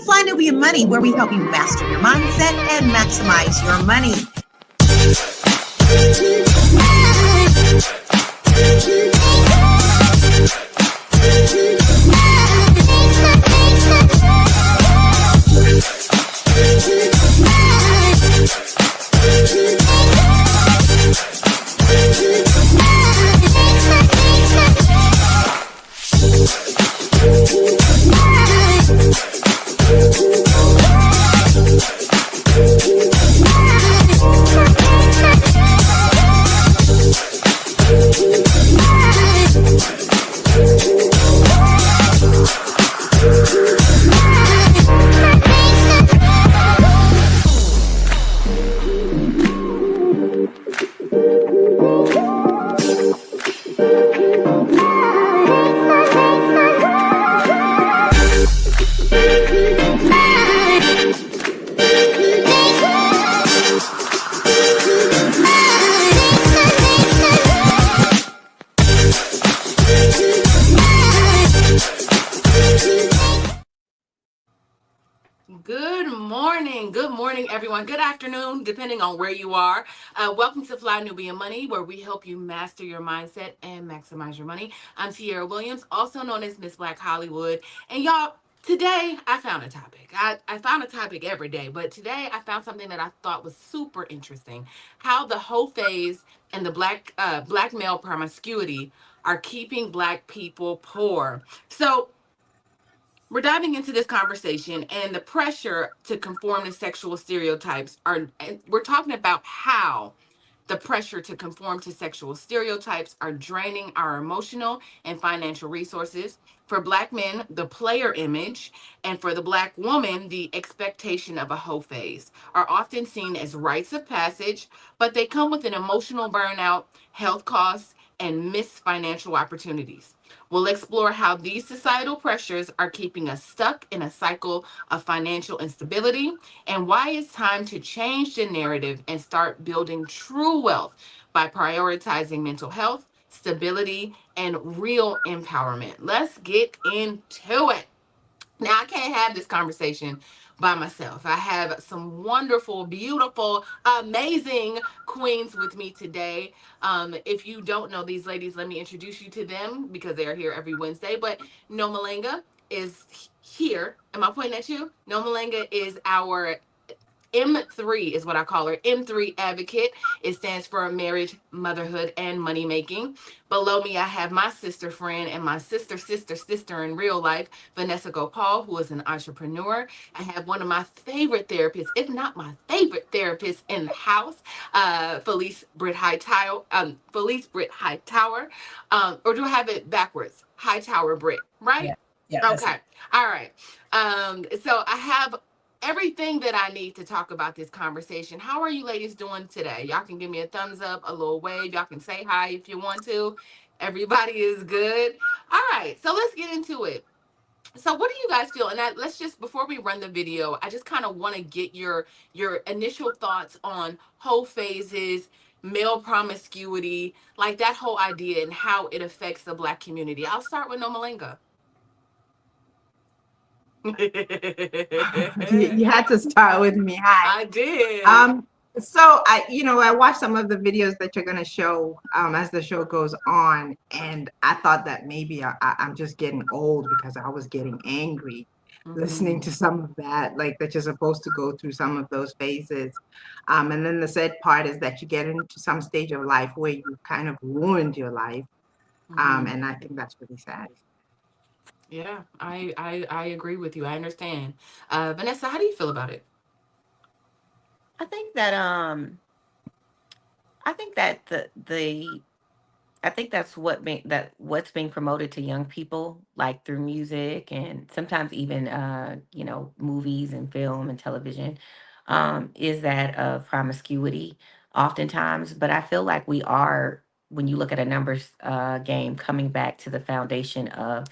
Fly Nubian Money, where we help you master your mindset and maximize your money. Good morning, everyone. Good afternoon, depending on where you are. Welcome to Fly Nubian Money, where we help you master your mindset and maximize your money. I'm Tierra Williams, also known as Miss Black Hollywood. And y'all, today I found a topic. I found a topic every day, but today I found something that I thought was super interesting. How the whole phase and the black male promiscuity are keeping black people poor. So we're diving into this conversation and the pressure to conform to sexual stereotypes and we're talking about how the pressure to conform to sexual stereotypes are draining our emotional and financial resources. For black men, the player image, and for the black woman, the expectation of a hoe phase are often seen as rites of passage, but they come with an emotional burnout, health costs, and missed financial opportunities. We'll explore how these societal pressures are keeping us stuck in a cycle of financial instability and why it's time to change the narrative and start building true wealth by prioritizing mental health, stability, and real empowerment. Let's get into it. Now, I can't have this conversation by myself. I have some wonderful, beautiful, amazing queens with me today. If you don't know these ladies, let me introduce you to them because they are here every Wednesday. But No Malenga is here. Am I pointing at you? No Malenga is our M3 is what I call her. M3 advocate. It stands for marriage, motherhood, and money making. Below me, I have my sister friend and my sister in real life, Vanessa Gopal, who is an entrepreneur. I have one of my favorite therapists, if not my favorite therapist in the house, Felice Britt Hightower. Felice Britt Hightower. Or do I have it backwards? Hightower Britt, right? Yeah. Yeah. Okay. All right. So I have everything that I need to talk about this conversation. How are you ladies doing today? Y'all can give me a thumbs up, a little wave. Y'all can say hi if you want to. Everybody is good. All right, so let's get into it. So what do you guys feel? And let's just, before we run the video, I just kind of want to get your initial thoughts on whole phases, male promiscuity, like that whole idea and how it affects the black community. I'll start with Nomalinga. You had to start with me. Hi. I did. So I watched some of the videos that you're going to show as the show goes on, and I thought that maybe I'm just getting old because I was getting angry listening to some of that, like that you're supposed to go through some of those phases. And then the sad part is that you get into some stage of life where you kind of ruined your life. And I think that's really sad. Yeah, I agree with you. I understand. Vanessa, how do you feel about it? I think that I think that I think that's what's being promoted to young people, like through music and sometimes even movies and film and television, is that of promiscuity oftentimes. But I feel like we are, when you look at a numbers game, coming back to the foundation of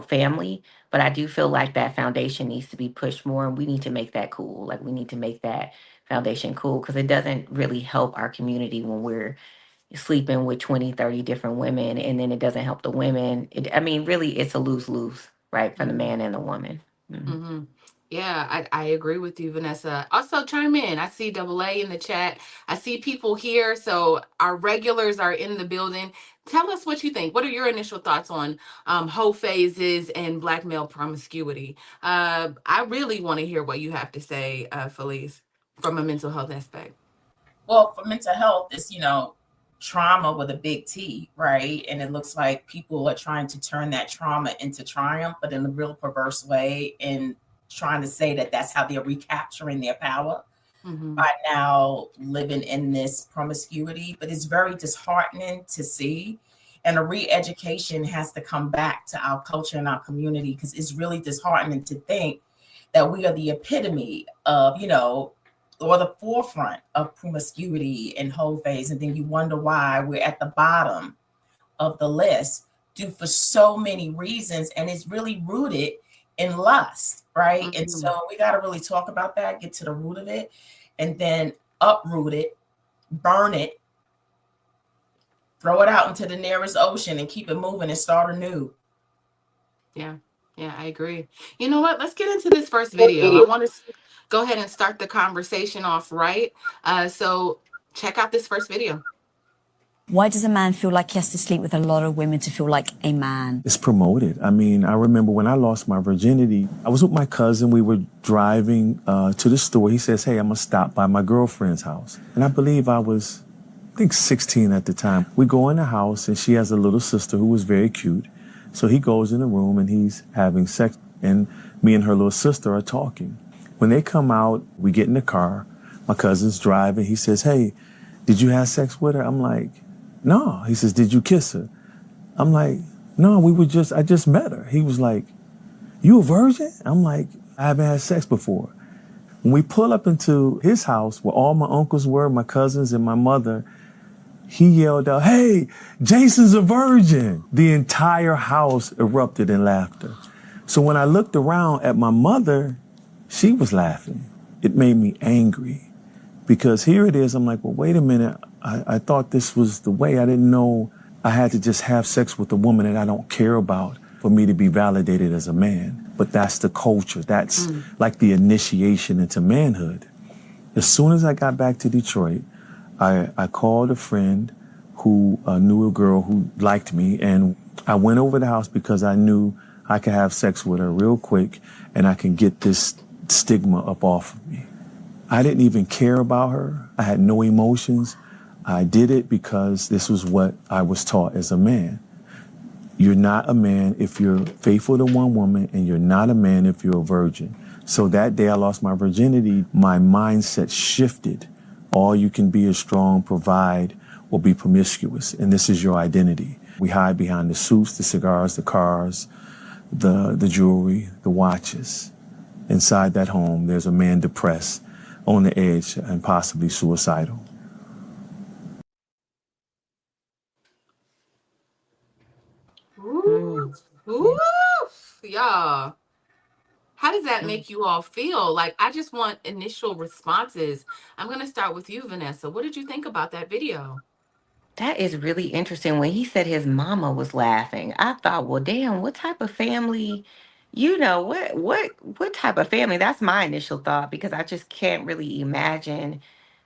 family. But I do feel like that foundation needs to be pushed more, and we need to make that cool. Like we need to make that foundation cool because it doesn't really help our community when we're sleeping with 20, 30 different women, and then it doesn't help the women. I mean, really, it's a lose-lose, right, for the man and the woman. Mm. Mm-hmm. Yeah, I agree with you, Vanessa. Also, chime in. I see double A in the chat. I see people here. So, our regulars are in the building. Tell us what you think. What are your initial thoughts on hoe phases and black male promiscuity? I really want to hear what you have to say, Felice, from a mental health aspect. Well, for mental health, it's, trauma with a big T, right? And it looks like people are trying to turn that trauma into triumph, but in a real perverse way, and trying to say that that's how they're recapturing their power Mm-hmm. by now living in this promiscuity. But it's very disheartening to see. And a re education has to come back to our culture and our community, because it's really disheartening to think that we are the epitome of, or the forefront of promiscuity and whole phase. And then you wonder why we're at the bottom of the list due for so many reasons. And it's really rooted in lust, right? And Mm-hmm. so we got to really talk about that, get to the root of it, and then uproot it, burn it, throw it out into the nearest ocean and keep it moving and start anew. Yeah, yeah, I agree. You know what? Let's get into this first video. I want to go ahead and start the conversation off right. So check out this first video. Why does a man feel like he has to sleep with a lot of women to feel like a man? It's promoted. I mean, I remember when I lost my virginity, I was with my cousin. We were driving to the store. He says, hey, I'm going to stop by my girlfriend's house. And I believe I think 16 at the time. We go in the house and she has a little sister who was very cute. So he goes in the room and he's having sex, and me and her little sister are talking. When they come out, we get in the car. My cousin's driving. He says, hey, did you have sex with her? I'm like, no. He says, did you kiss her? I'm like, no, I just met her. He was like, you a virgin? I'm like, I haven't had sex before. When we pull up into his house where all my uncles were, my cousins and my mother, he yelled out, hey, Jason's a virgin. The entire house erupted in laughter. So when I looked around at my mother, she was laughing. It made me angry because here it is. I'm like, well, wait a minute. I thought this was the way. I didn't know I had to just have sex with a woman that I don't care about for me to be validated as a man. But that's the culture. That's like the initiation into manhood. As soon as I got back to Detroit, I called a friend who knew a girl who liked me, and I went over the house because I knew I could have sex with her real quick and I can get this stigma up off of me. I didn't even care about her. I had no emotions. I did it because this was what I was taught as a man. You're not a man if you're faithful to one woman, and you're not a man if you're a virgin. So that day I lost my virginity, my mindset shifted. All you can be is strong, provide, or be promiscuous, and this is your identity. We hide behind the suits, the cigars, the cars, the jewelry, the watches. Inside that home, there's a man depressed, on the edge, and possibly suicidal. Ooh, ooh, y'all. How does that make you all feel? Like, I just want initial responses. I'm going to start with you, Vanessa. What did you think about that video? That is really interesting. When he said his mama was laughing, I thought, well, damn, what type of family, what type of family? That's my initial thought, because I just can't really imagine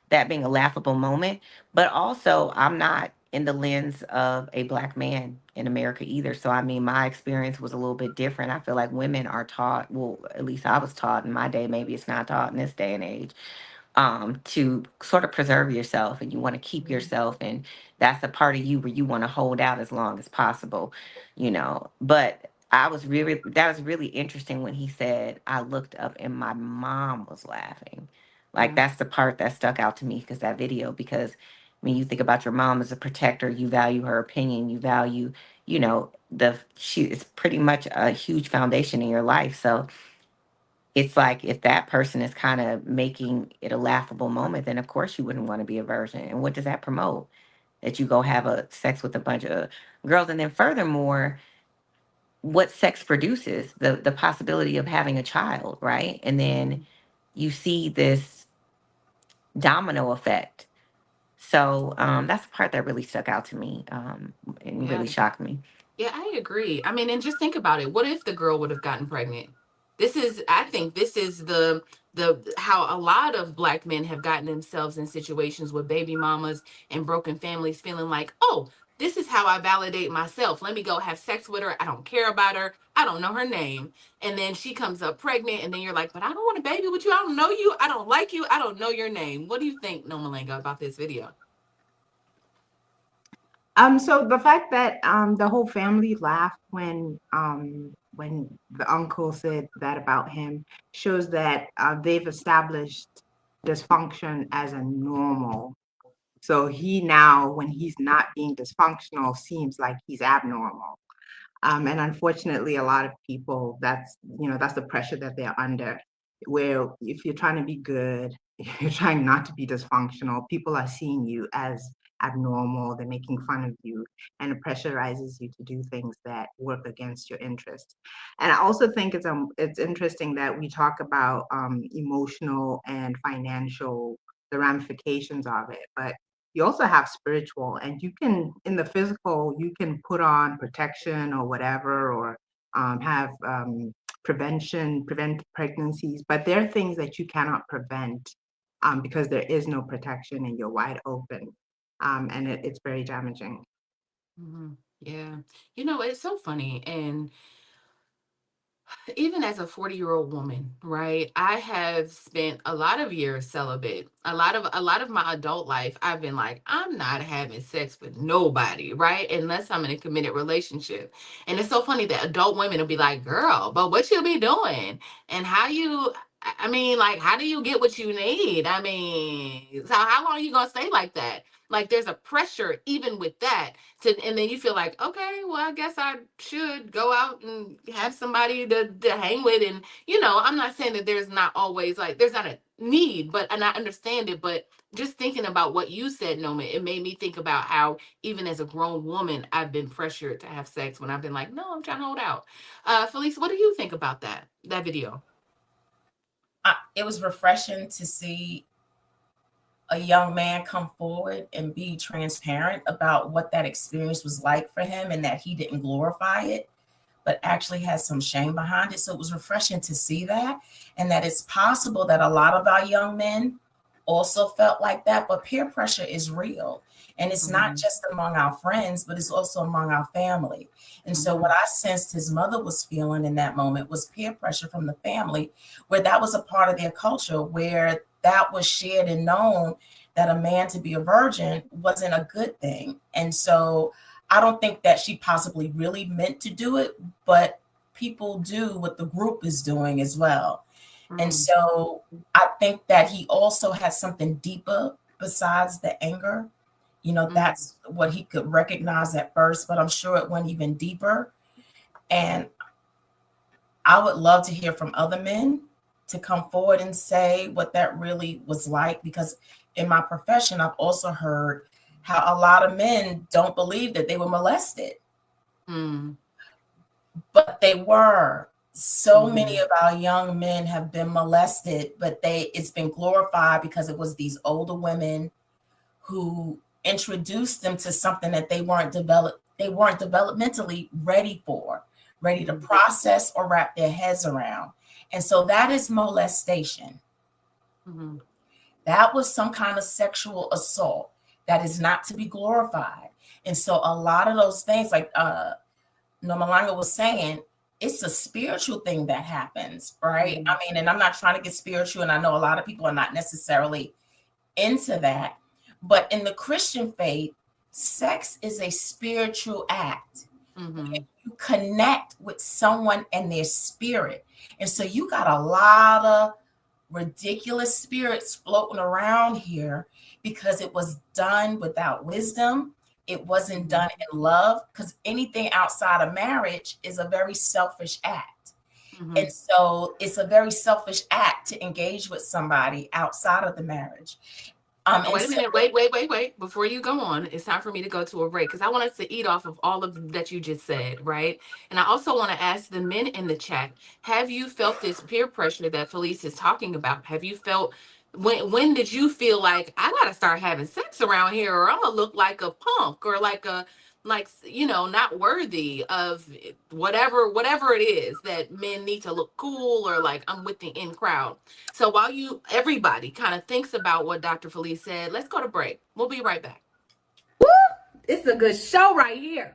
that being a laughable moment. But also, I'm not in the lens of a black man in America either. So, I mean, my experience was a little bit different. I feel like women are taught, well, at least I was taught in my day, maybe it's not taught in this day and age, to sort of preserve yourself, and you want to keep yourself, and that's a part of you where you want to hold out as long as possible, But that was really interesting when he said, I looked up and my mom was laughing. Like, Yeah. that's the part that stuck out to me, because that video, because when you think about your mom as a protector, you value her opinion, you value, she is pretty much a huge foundation in your life. So it's like, if that person is kind of making it a laughable moment, then of course you wouldn't want to be a virgin. And what does that promote? That you go have a sex with a bunch of girls, and then furthermore, what sex produces, the possibility of having a child, right? And then you see this domino effect. So that's the part that really stuck out to me, and Yeah. really shocked me. Yeah, I agree. I mean, and just think about it. What if the girl would have gotten pregnant? I think this is the how a lot of Black men have gotten themselves in situations with baby mamas and broken families, feeling like, oh, this is how I validate myself. Let me go have sex with her. I don't care about her. I don't know her name. And then she comes up pregnant, and then you're like, but I don't want a baby with you. I don't know you. I don't like you. I don't know your name. What do you think, Nomalenga, about this video? So the fact that the whole family laughed when the uncle said that about him shows that they've established dysfunction as a normal. So he now, when he's not being dysfunctional, seems like he's abnormal. And unfortunately, a lot of people, that's the pressure that they're under, where if you're trying to be good, you're trying not to be dysfunctional, people are seeing you as abnormal, they're making fun of you, and it pressurizes you to do things that work against your interests. And I also think it's interesting that we talk about emotional and financial, the ramifications of it, but you also have spiritual, and you can, in the physical, you can put on protection or whatever, or have prevent pregnancies, but there are things that you cannot prevent because there is no protection and you're wide open. And it's very damaging. Mm-hmm. Yeah. You know, it's so funny. And even as a 40-year-old woman, right? I have spent a lot of years celibate. A lot of my adult life, I've been like, I'm not having sex with nobody, right? Unless I'm in a committed relationship. And it's so funny that adult women will be like, girl, but what you be doing? And I mean, like, how do you get what you need? I mean, so how long are you gonna stay like that? Like, there's a pressure even with that and then you feel like, okay, well, I guess I should go out and have somebody to hang with. And, I'm not saying that there's not always like, there's not a need, and I understand it. But just thinking about what you said, Noma, it made me think about how even as a grown woman, I've been pressured to have sex when I've been like, no, I'm trying to hold out. Felice, what do you think about that video? It was refreshing to see a young man come forward and be transparent about what that experience was like for him, and that he didn't glorify it, but actually has some shame behind it. So it was refreshing to see that, and that it's possible that a lot of our young men also felt like that. But peer pressure is real, and it's not just among our friends, but it's also among our family. And so what I sensed his mother was feeling in that moment was peer pressure from the family, where that was a part of their culture, where that was shared and known, that a man to be a virgin wasn't a good thing. And so I don't think that she possibly really meant to do it, but people do what the group is doing as well. And so I think that he also has something deeper besides the anger. That's what he could recognize at first, but I'm sure it went even deeper. And I would love to hear from other men to come forward and say what that really was like, because in my profession, I've also heard how a lot of men don't believe that they were molested, but they were. So many of our young men have been molested, but it's been glorified because it was these older women who introduced them to something that they weren't developmentally ready to process or wrap their heads around. And so that is molestation. That was some kind of sexual assault that is not to be glorified. And so a lot of those things, like Nomalanga was saying, it's a spiritual thing that happens, right? I mean, and I'm not trying to get spiritual, and I know a lot of people are not necessarily into that, but in the Christian faith, sex is a spiritual act. You connect with someone and their spirit. And so you got a lot of ridiculous spirits floating around here because it was done without wisdom. It wasn't done in love, because anything outside of marriage is a very selfish act. And so it's a very selfish act to engage with somebody outside of the marriage. Wait a minute. Wait. Before you go on, it's time for me to go to a break, because I want us to eat off of all of that you just said, right? And I also want to ask the men in the chat, have you felt this peer pressure that Felice is talking about? Have you felt, when did you feel like, I got to start having sex around here, or I'm going to look like a punk, or like like, you know, not worthy of whatever it is that men need to look cool, or like I'm with the in crowd. So while everybody kind of thinks about what Dr. Felice said, let's go to break. We'll be right back. Woo! It's a good show right here.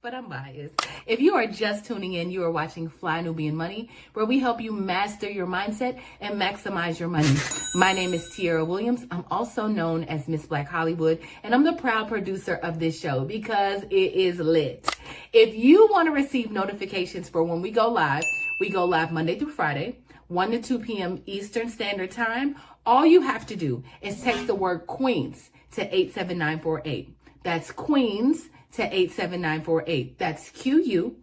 But I'm biased. If you are just tuning in, you are watching Fly Nubian Money, where we help you master your mindset and maximize your money. My name is Tiara Williams. I'm also known as Miss Black Hollywood, and I'm the proud producer of this show because it is lit. If you want to receive notifications for when we go live Monday through Friday, 1 to 2 p.m. Eastern Standard Time. All you have to do is text the word Queens to 87948. That's Queens to 87948. That's QUEENS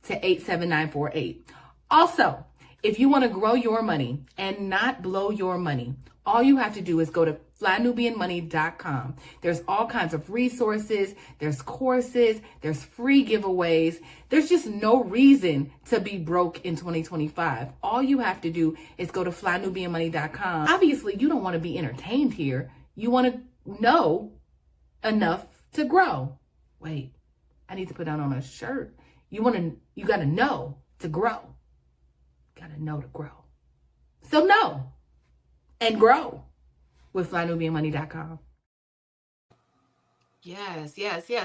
to 87948. Also, if you want to grow your money and not blow your money, all you have to do is go to flynubianmoney.com. There's all kinds of resources, there's courses, there's free giveaways. There's just no reason to be broke in 2025. All you have to do is go to flynubianmoney.com. Obviously, you don't want to be entertained here. You want to know enough to grow. Wait, I need to put that on a shirt. You got to know to grow. Got to know to grow. So know and grow with flynubianmoney.com. Yes.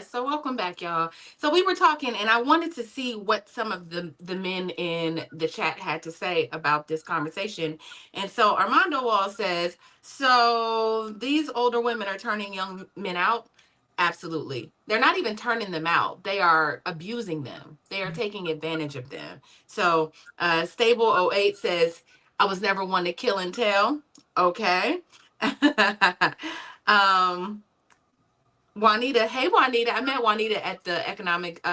So welcome back, y'all. So we were talking, and I wanted to see what some of the men in the chat had to say about this conversation. And so Armando Wall says, so these older women are turning young men out? Absolutely. They're not even turning them out. They are abusing them. They are taking advantage of them. So Stable 08 says, I was never one to kill and tell. Okay. Juanita, hey Juanita, I met Juanita at the Economic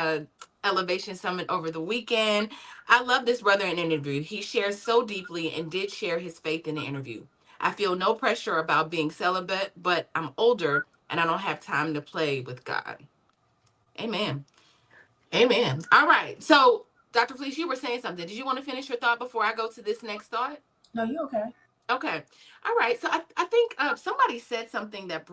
Elevation Summit over the weekend. I love this brother in interview. He shares so deeply and did share his faith in the interview. I feel no pressure about being celibate, but I'm older and I don't have time to play with God. Amen. Amen. All right. So, Dr. Felice, you were saying something. Did you want to finish your thought before I go to this next thought? No, you're okay. Okay. All right. So I think somebody said something that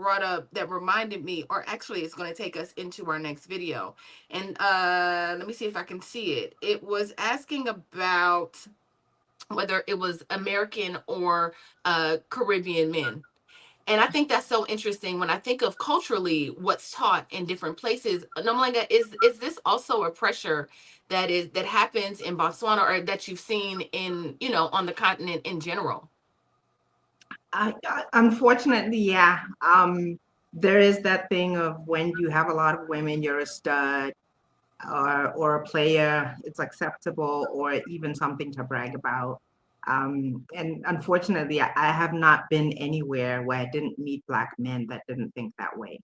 reminded me, or actually it's going to take us into our next video. And let me see if I can see it. It was asking about whether it was American or Caribbean men. And I think that's so interesting when I think of culturally what's taught in different places. Nomalanga, is this also a pressure that happens in Botswana, or that you've seen in, on the continent in general? Unfortunately, yeah. There is that thing of when you have a lot of women, you're a stud or a player, it's acceptable, or even something to brag about. And unfortunately, I have not been anywhere where I didn't meet Black men that didn't think that way.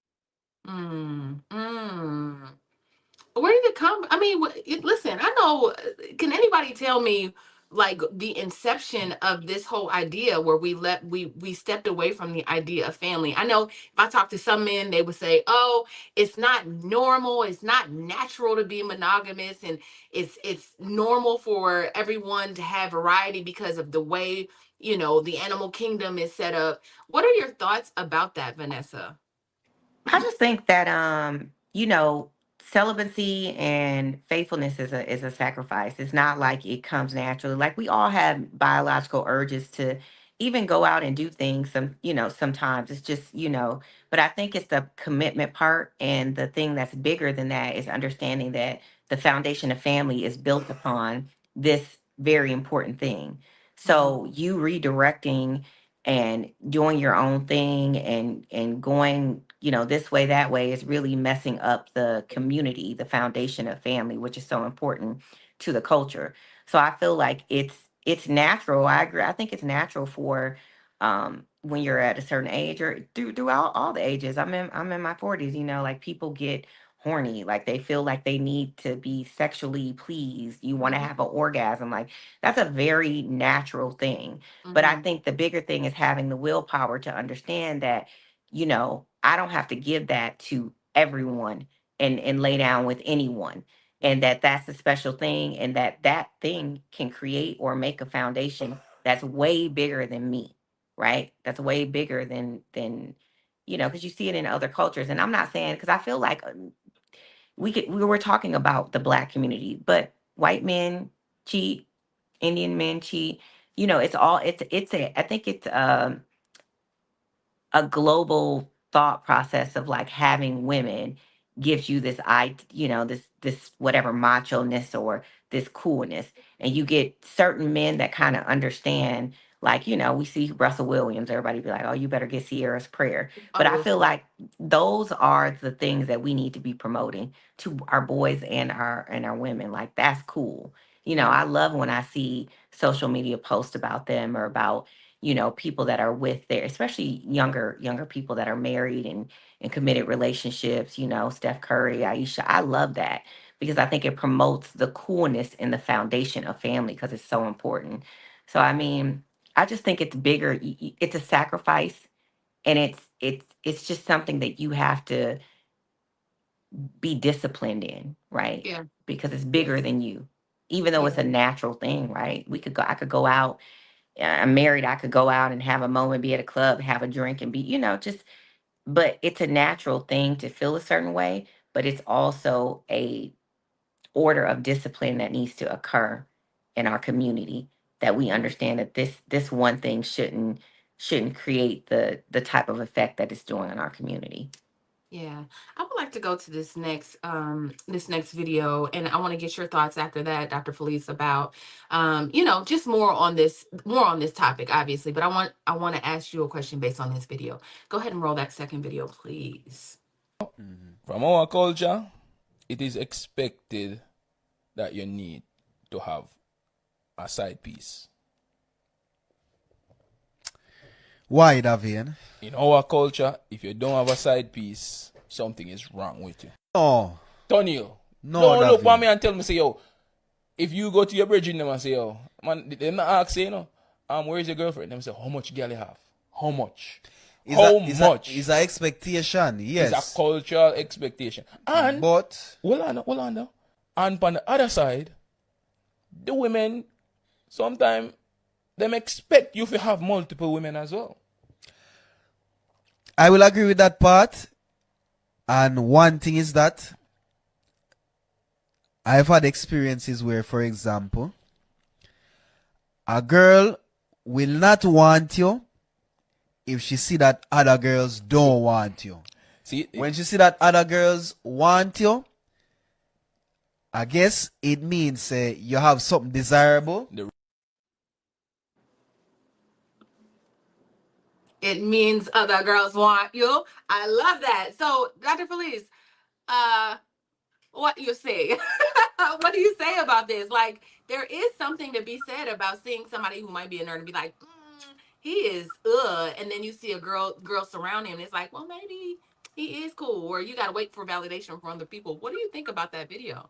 Where did it come? I mean, listen, I know. Can anybody tell me, like, the inception of this whole idea where we stepped away from the idea of family? I know if I talk to some men, they would say, "Oh, it's not normal. It's not natural to be monogamous, and it's normal for everyone to have variety because of the way the animal kingdom is set up." What are your thoughts about that, Vanessa? I just think that celibacy and faithfulness is a sacrifice. It's not like it comes naturally. Like, we all have biological urges to even go out and do things sometimes. It's just, but I think it's the commitment part, and the thing that's bigger than that is understanding that the foundation of family is built upon this very important thing. So you redirecting and doing your own thing and going this way, that way, is really messing up the community, the foundation of family, which is so important to the culture. So I feel like it's natural. I agree. I think it's natural for when you're at a certain age, or throughout all the ages. I'm in my 40s. Like, people get horny, like they feel like they need to be sexually pleased. You want to have an orgasm. Like, that's a very natural thing. But I think the bigger thing is having the willpower to understand that, I don't have to give that to everyone and lay down with anyone. And that's a special thing, and that thing can create or make a foundation that's way bigger than me, right? That's way bigger than you know, because you see it in other cultures. And I'm not saying, because I feel like we were talking about the Black community, but white men cheat, Indian men cheat. You know, I think it's a global thought process of like having women gives you this this whatever macho-ness or this coolness, and you get certain men that kind of understand, like, you know, we see Russell Williams, everybody be like, oh, you better get Sierra's prayer. But I feel like those are the things that we need to be promoting to our boys and our women. Like, that's cool. You know, I love when I see social media posts about them, or about, you know, people that are with their, especially younger people that are married and in committed relationships, you know, Steph Curry, Aisha. I love that because I think it promotes the coolness and the foundation of family, because it's so important. So I mean, I just think it's bigger. It's a sacrifice, and it's just something that you have to be disciplined in, right? Yeah. Because it's bigger than you. Even though it's a natural thing, right? I could go out. I'm married. I could go out and have a moment, be at a club, have a drink, and be, you know, just, but it's a natural thing to feel a certain way, but it's also a order of discipline that needs to occur in our community, that we understand that this one thing shouldn't create the type of effect that it's doing in our community. Yeah, I would like to go to this next video, and I want to get your thoughts after that, Dr. Felice, about you know, just more on this topic, obviously. But I want to ask you a question based on this video. Go ahead and roll that second video, please. From our culture, it is expected that you need to have a side piece. Why, Davian? In our culture, if you don't have a side piece, something is wrong with you. No. Tonio, No, don't look David. at me and tell me, say, yo, if you go to your bridging them and say, yo, man, they not ask, you know, where's your girlfriend? Them say, how much girl you have? How much? How much? Is a expectation, yes. It's a cultural expectation. And, but hold on now. And on the other side, the women, sometimes, them expect you to have multiple women as well. I will agree with that part. And one thing is that I've had experiences where, for example, a girl will not want you if she see that other girls don't want you. See, when she see that other girls want you, I guess it means you have something desirable. It means other girls want you. I love that. So, Dr. Felice, what do you say? What do you say about this? Like, there is something to be said about seeing somebody who might be a nerd and be like, he is, and then you see a girl surround him, and it's like, well, maybe he is cool, or you got to wait for validation from other people. What do you think about that video?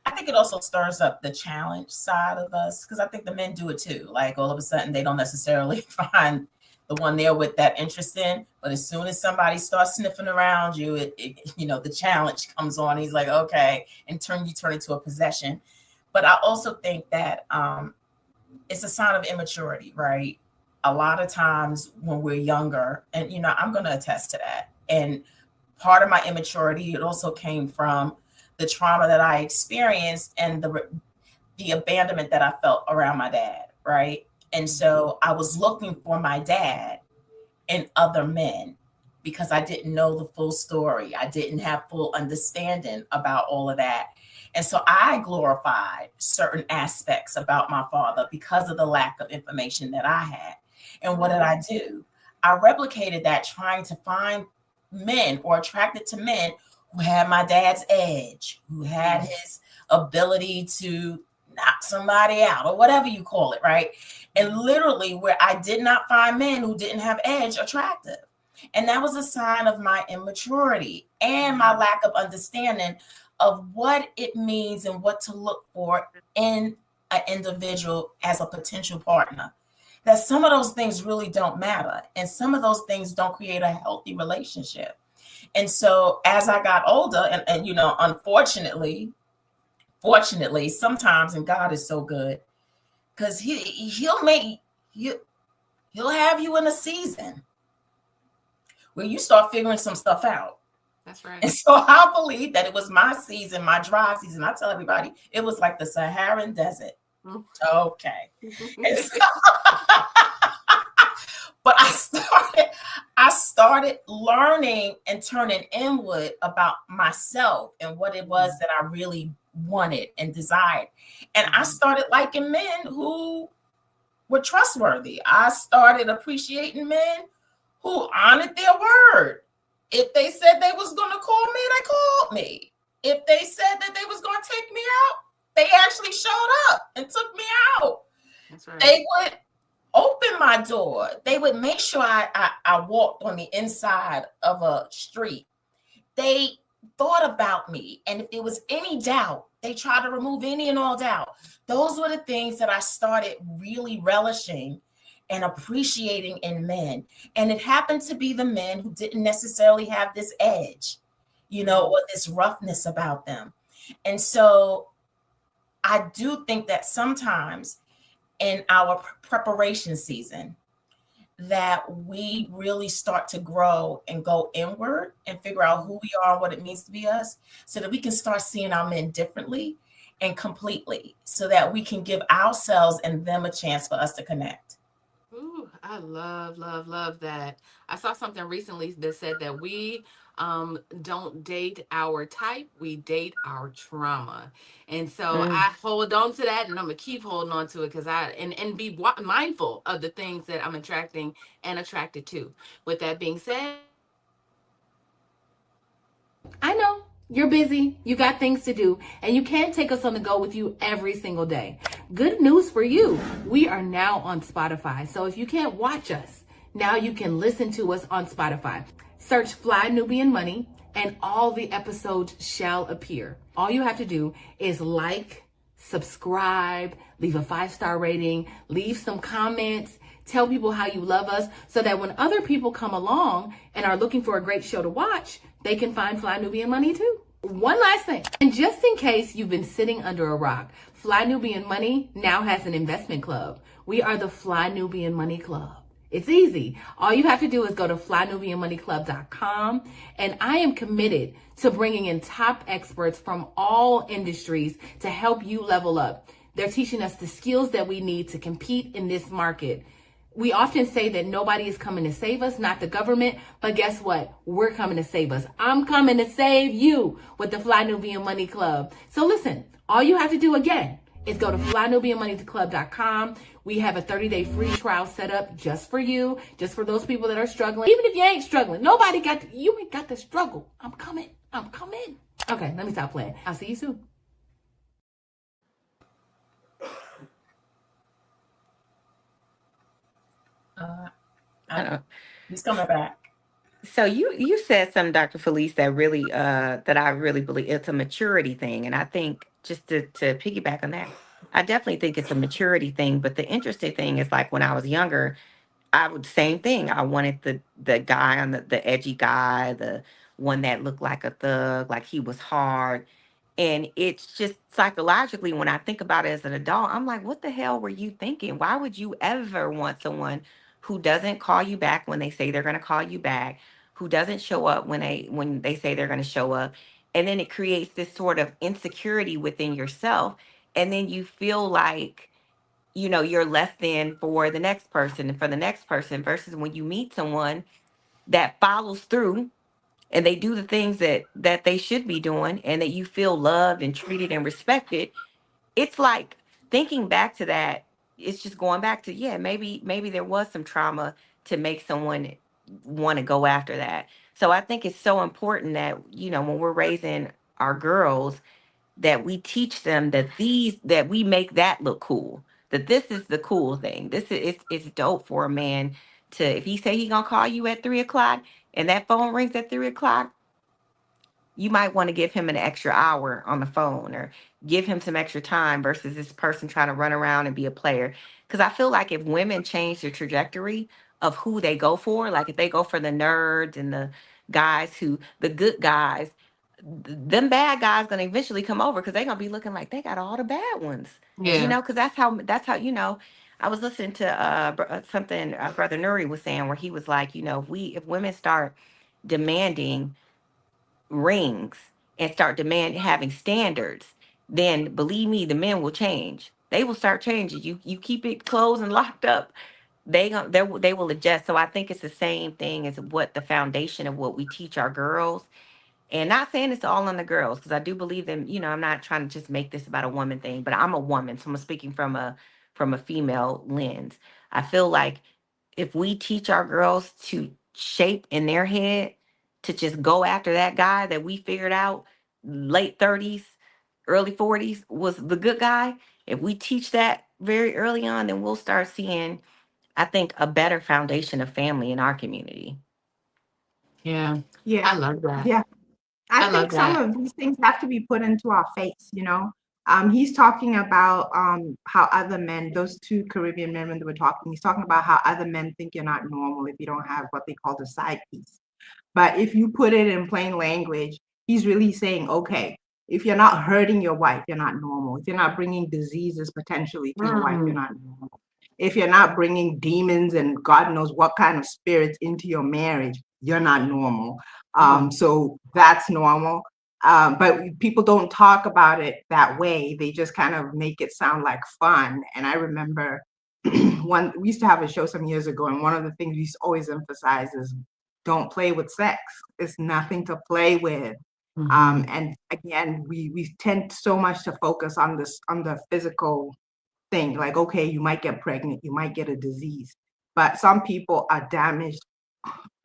I think it also stirs up the challenge side of us, because I think the men do it too. Like, all of a sudden, they don't necessarily find the one they're with that interest in, but as soon as somebody starts sniffing around you, it you know, the challenge comes on. He's like, okay, and you turn into a possession. But I also think that it's a sign of immaturity, right? A lot of times when we're younger, and you know, I'm going to attest to that. And part of my immaturity, it also came from the trauma that I experienced and the abandonment that I felt around my dad, right? And so I was looking for my dad in other men because I didn't know the full story. I didn't have full understanding about all of that. And so I glorified certain aspects about my father because of the lack of information that I had. And what did I do? I replicated that, trying to find men or attracted to men who had my dad's edge, who had his ability to knock somebody out or whatever you call it, right? And literally where I did not find men who didn't have edge attractive. And that was a sign of my immaturity and my lack of understanding of what it means and what to look for in an individual as a potential partner. That some of those things really don't matter. And some of those things don't create a healthy relationship. And so as I got older, and you know, fortunately, sometimes, and God is so good, because he'll have you in a season where you start figuring some stuff out. That's right. And so I believe that it was my season, my dry season. I tell everybody it was like the Saharan desert. Okay. And so, but I started learning and turning inward about myself and what it was that I really wanted and desired. And I started liking men who were trustworthy. I started appreciating men who honored their word. If they said they was going to call me, they called me. If they said that they was going to take me out, they actually showed up and took me out. That's right. They would open my door. They would make sure I walked on the inside of a street. They thought about me. And if there was any doubt, they tried to remove any and all doubt. Those were the things that I started really relishing and appreciating in men. And it happened to be the men who didn't necessarily have this edge, or this roughness about them. And so I do think that sometimes in our preparation season, that we really start to grow and go inward and figure out who we are and what it means to be us, so that we can start seeing our men differently and completely, so that we can give ourselves and them a chance for us to connect. Ooh, I love that. I saw something recently that said that we don't date our type, we date our trauma. And so I hold on to that, and I'm gonna keep holding on to it, because and be mindful of the things that I'm attracting and attracted to. With that being said, I know you're busy, you got things to do, and you can't take us on the go with you every single day. Good news for you, we are now on Spotify. So if you can't watch us, now you can listen to us on Spotify. Search Fly Nubian Money, and all the episodes shall appear. All you have to do is like, subscribe, leave a 5-star rating, leave some comments, tell people how you love us, so that when other people come along and are looking for a great show to watch, they can find Fly Nubian Money too. One last thing, and just in case you've been sitting under a rock, Fly Nubian Money now has an investment club. We are the Fly Nubian Money Club. It's easy. All you have to do is go to flynubianmoneyclub.com, and I am committed to bringing in top experts from all industries to help you level up. They're teaching us the skills that we need to compete in this market. We often say that nobody is coming to save us, not the government, but guess what? We're coming to save us. I'm coming to save you with the Fly Nubian Money Club. So listen, all you have to do again is go to flynubianmoneyclub.com. We have a 30-day free trial set up just for you, just for those people that are struggling. Even if you ain't struggling, you ain't got to struggle. I'm coming. Okay, let me stop playing. I'll see you soon. He's coming back. So you said something, Dr. Felice, that really that I really believe it's a maturity thing. And I think, just to piggyback on that, I definitely think it's a maturity thing. But the interesting thing is, like, when I was younger, I would same thing. I wanted the guy on the edgy guy, the one that looked like a thug, like he was hard. And it's just psychologically, when I think about it as an adult, I'm like, what the hell were you thinking? Why would you ever want someone who doesn't call you back when they say they're going to call you back, who doesn't show up when they say they're going to show up? And then it creates this sort of insecurity within yourself. And then you feel like, you're less than for the next person and for the next person, versus when you meet someone that follows through and they do the things that they should be doing, and that you feel loved and treated and respected. It's like, thinking back to that, it's just going back to, yeah, maybe there was some trauma to make someone want to go after that. So I think it's so important that, when we're raising our girls, that we teach them that we make that look cool, that this is the cool thing. This is, it's dope for a man to, if he say he gonna call you at 3:00 and that phone rings at 3:00, you might want to give him an extra hour on the phone, or give him some extra time, versus this person trying to run around and be a player. Because I feel like if women change the trajectory of who they go for, like if they go for the nerds and the good guys, them bad guys gonna eventually come over, because they're gonna be looking like they got all the bad ones. Yeah. Because that's how I was listening to something Brother Nuri was saying, where he was like, if women start demanding rings and start having standards, then believe me, the men will change. They will start changing. You keep it closed and locked up, they will adjust. So I think it's the same thing as what the foundation of what we teach our girls. And not saying it's all on the girls, because I do believe them. I'm not trying to just make this about a woman thing, but I'm a woman, so I'm speaking from a female lens. I feel like if we teach our girls to shape in their head to just go after that guy that we figured out late 30s, early 40s was the good guy, if we teach that very early on, then we'll start seeing, I think, a better foundation of family in our community. Yeah. Yeah. I love that. Yeah. I I love think some that. of these things have to be put into our face, He's talking about how other men, those two Caribbean men when they were talking, he's talking about how other men think you're not normal if you don't have what they call the side piece. But if you put it in plain language, he's really saying, okay, if you're not hurting your wife, you're not normal. If you're not bringing diseases potentially to your wife, you're not normal. If you're not bringing demons and God knows what kind of spirits into your marriage, you're not normal. So that's normal. But people don't talk about it that way. They just kind of make it sound like fun. And I remember we used to have a show some years ago, and one of the things we used to always emphasize is don't play with sex. It's nothing to play with. And again, we tend so much to focus on the physical thing, like, okay, you might get pregnant, you might get a disease, but some people are damaged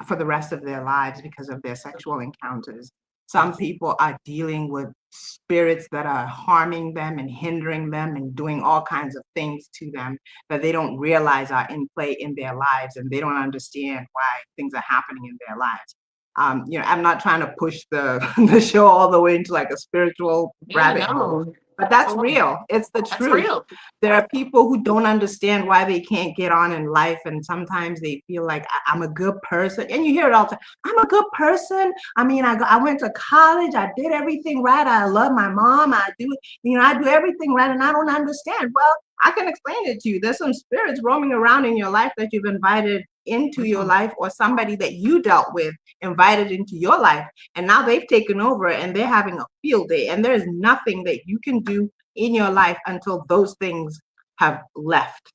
for the rest of their lives because of their sexual encounters. Some people are dealing with spirits that are harming them and hindering them and doing all kinds of things to them that they don't realize are in play in their lives, and they don't understand why things are happening in their lives. I'm not trying to push the the show all the way into like a spiritual rabbit hole, but that's real. It's the That's truth. real. There are people who don't understand why they can't get on in life, and sometimes they feel like I'm a good person, and you hear it all the time. I'm a good person. I mean, I went to college. I did everything right. I love my mom. I do everything right, and I don't understand. Well, I can explain it to you. There's some spirits roaming around in your life that you've invited into your life, or somebody that you dealt with invited into your life, and now they've taken over and they're having a field day, and there's nothing that you can do in your life until those things have left.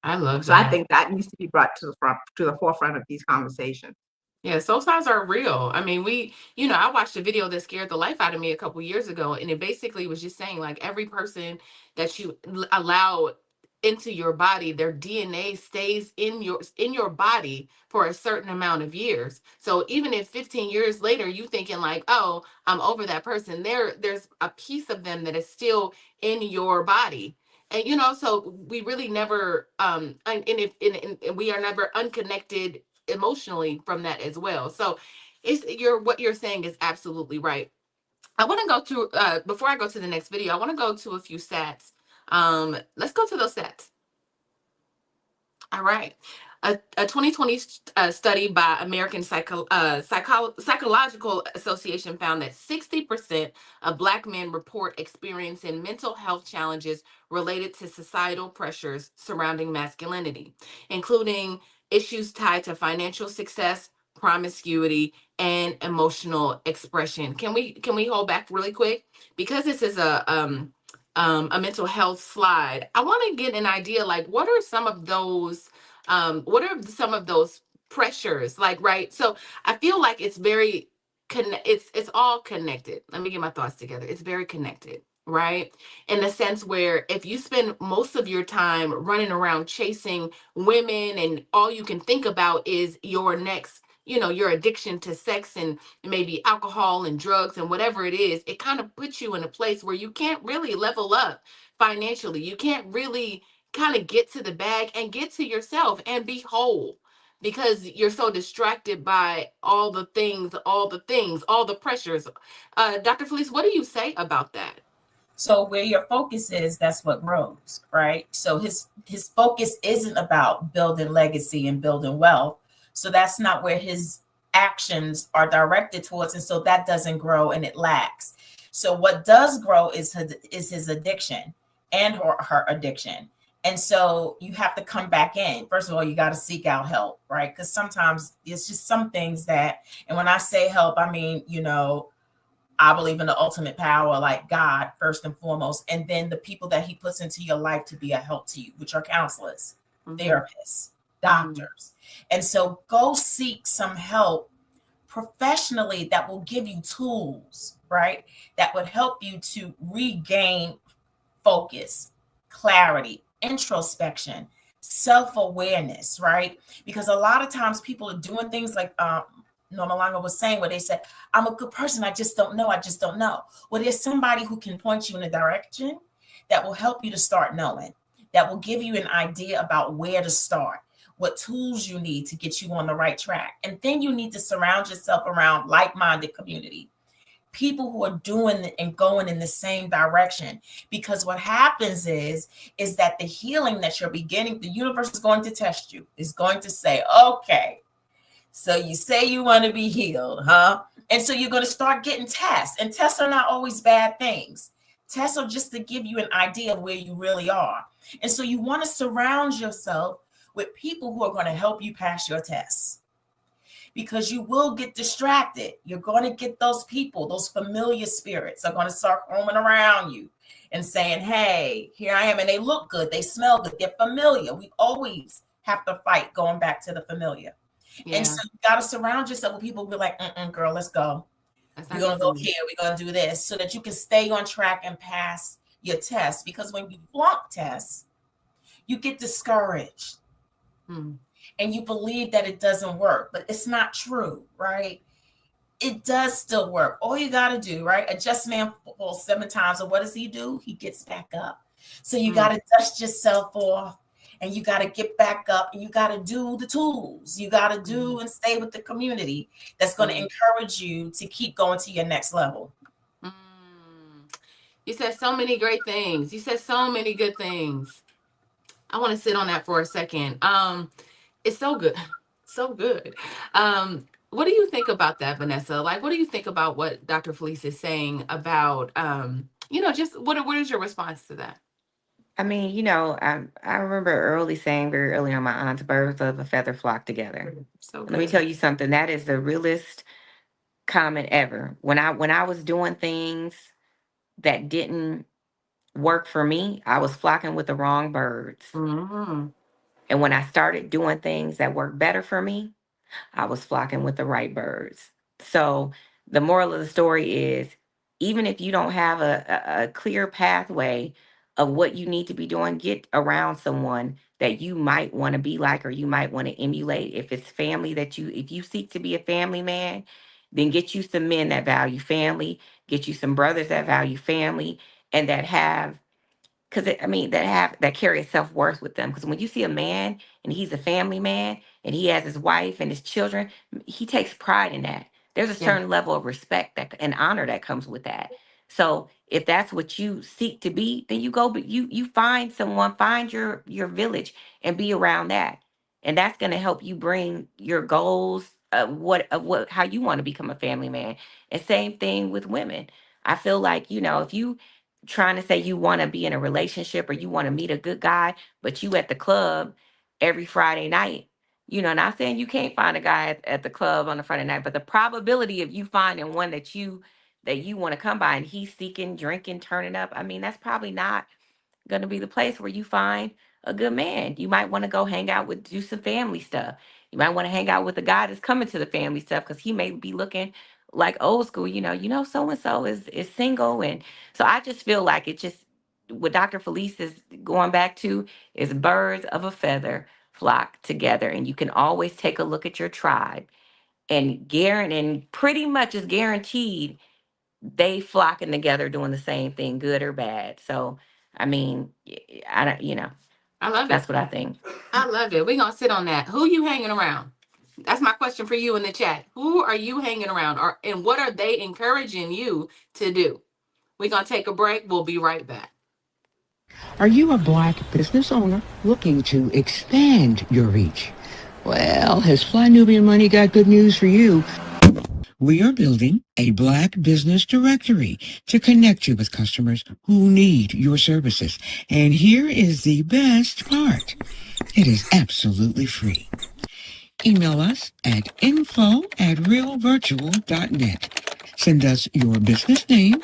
I love So that. I think that needs to be brought to the forefront of these conversations. Yeah, soul ties are real. I mean, I watched a video that scared the life out of me a couple years ago, and it basically was just saying, like, every person that you allow into your body, their DNA stays in your body for a certain amount of years. So even if 15 years later you thinking like, oh, I'm over that person, there's a piece of them that is still in your body. And so we really never and we are never unconnected emotionally from that as well. So what you're saying is absolutely right. I want to go to before I go to the next video, I want to go to a few stats. Let's go to those stats. All right. A 2020 study by American Psychological Association found that 60% of Black men report experiencing mental health challenges related to societal pressures surrounding masculinity, including issues tied to financial success, promiscuity, and emotional expression. Can we hold back really quick? Because this is a mental health slide, I want to get an idea, like, what are some of those pressures, like, right? So I feel like it's very it's all connected. Let me get my thoughts together. It's very connected, right? In the sense where if you spend most of your time running around chasing women and all you can think about is your next, your addiction to sex and maybe alcohol and drugs and whatever it is, it kind of puts you in a place where you can't really level up financially. You can't really kind of get to the bag and get to yourself and be whole, because you're so distracted by all the things, all the pressures. Dr. Felice, what do you say about that? So where your focus is, that's what grows, right? So his focus isn't about building legacy and building wealth. So that's not where his actions are directed towards, and so that doesn't grow and it lacks. So what does grow is his addiction and her addiction. And so you have to come back in. First of all, you got to seek out help, right? Because sometimes it's just some things that, and when I say help, I mean, I believe in the ultimate power, like God, first and foremost, and then the people that he puts into your life to be a help to you, which are counselors, therapists, doctors. And so go seek some help professionally that will give you tools, right? That would help you to regain focus, clarity, introspection, self-awareness, right? Because a lot of times people are doing things like Norma Longo was saying, where they said, I'm a good person, I just don't know. Well, there's somebody who can point you in a direction that will help you to start knowing, that will give you an idea about where to start, what tools you need to get you on the right track. And then you need to surround yourself around like-minded community, people who are doing and going in the same direction. Because what happens is that the healing that you're beginning, the universe is going to test you, is going to say, okay, so you say you want to be healed, huh? And so you're going to start getting tests, and tests are not always bad things. Tests are just to give you an idea of where you really are. And so you want to surround yourself with people who are going to help you pass your tests, because you will get distracted. You're going to get those people, those familiar spirits are going to start roaming around you and saying, hey, here I am. And they look good. They smell good. They're familiar. We always have to fight going back to the familiar. Yeah. And so you got to surround yourself with people who be like, girl, let's go. We're going to go here. We're going to do this, so that you can stay on track and pass your test. Because when you flunk tests, you get discouraged. And you believe that it doesn't work, but it's not true, right? It does still work. All you got to do, right? A just man falls 7 times. And what does he do? He gets back up. So you got to dust yourself off, and you got to get back up, and you got to do the tools. You got to do and stay with the community that's going to encourage you to keep going to your next level. You said so many great things. You said so many good things. I want to sit on that for a second. It's so good. So good. What do you think about that, Vanessa? Like, what do you think about what Dr. Felice is saying about, just what is your response to that? I mean, I remember saying very early on, my aunt's birds of a feather flock together. So let me tell you something. That is the realest comment ever. When I was doing things that didn't work for me, I was flocking with the wrong birds. And when I started doing things that worked better for me, I was flocking with the right birds. So the moral of the story is, even if you don't have a clear pathway of what you need to be doing, get around someone that you might want to be like, or you might want to emulate. If it's family if you seek to be a family man, then get you some men that value family, get you some brothers that value family, and that have, that carry a self-worth with them. Because when you see a man and he's a family man and he has his wife and his children, he takes pride in that. There's a certain level of respect and honor that comes with that. So if that's what you seek to be, then you go, but you find someone, find your village and be around that. And that's going to help you bring your goals of how you want to become a family man. And same thing with women. I feel like, if you trying to say you want to be in a relationship or you want to meet a good guy, but you at the club every Friday night, not saying you can't find a guy at the club on a Friday night, but the probability of you finding one that you want to come by and he's seeking, drinking, turning up, that's probably not going to be the place where you find a good man. You might want to go hang out do some family stuff. You might want to hang out with a guy that's coming to the family stuff, because he may be looking like old school, so-and-so is single. And so I just feel like it just, what Dr. Felice is going back to is birds of a feather flock together. And you can always take a look at your tribe and pretty much is guaranteed they flocking together doing the same thing, good or bad. So, I love that's what I think. I love it. We're going to sit on that. Who you hanging around? That's my question for you in the chat. Who are you hanging around, and what are they encouraging you to do? We're going to take a break. We'll be right back. Are you a Black business owner looking to expand your reach? Well, has Fly Nubian Money got good news for you? We are building a Black business directory to connect you with customers who need your services. And here is the best part. It is absolutely free. Email us at info@realvirtual.net. Send us your business name.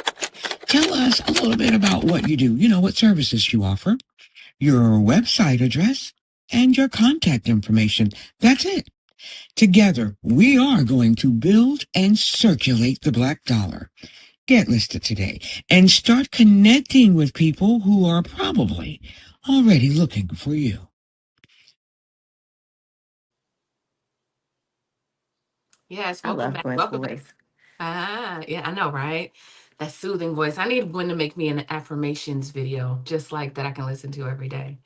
Tell us a little bit about what you do, what services you offer, your website address, and your contact information. That's it. Together, we are going to build and circulate the Black dollar. Get listed today and start connecting with people who are probably already looking for you. Yes, I welcome love back. Gwen's Welcome back. voice. Yeah, I know, right? That soothing voice. I need Gwen to make me an affirmations video just like that I can listen to every day.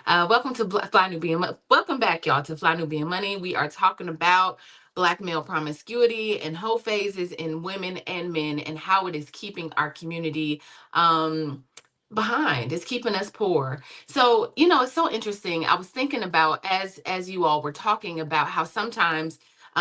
Welcome to Fly Nubian Money. Welcome back, y'all, to Fly Nubian Money. We are talking about Black male promiscuity and whole phases in women and men and how it is keeping our community behind. It's keeping us poor. So, it's so interesting. I was thinking about as you all were talking about how sometimes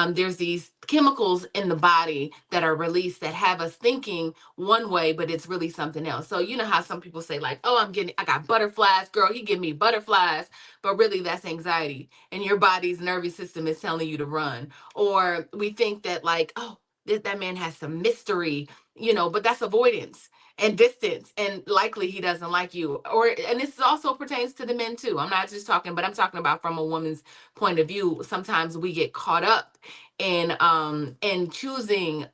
there's these chemicals in the body that are released that have us thinking one way, but it's really something else. So you know how some people say like, "Oh, I got butterflies, girl. He give me butterflies," but really that's anxiety, and your body's nervous system is telling you to run. Or we think that like, "Oh, that man has some mystery," but that's avoidance and distance, and likely he doesn't like you. And this also pertains to the men too. I'm not just talking, but I'm talking about from a woman's point of view. Sometimes we get caught up in choosing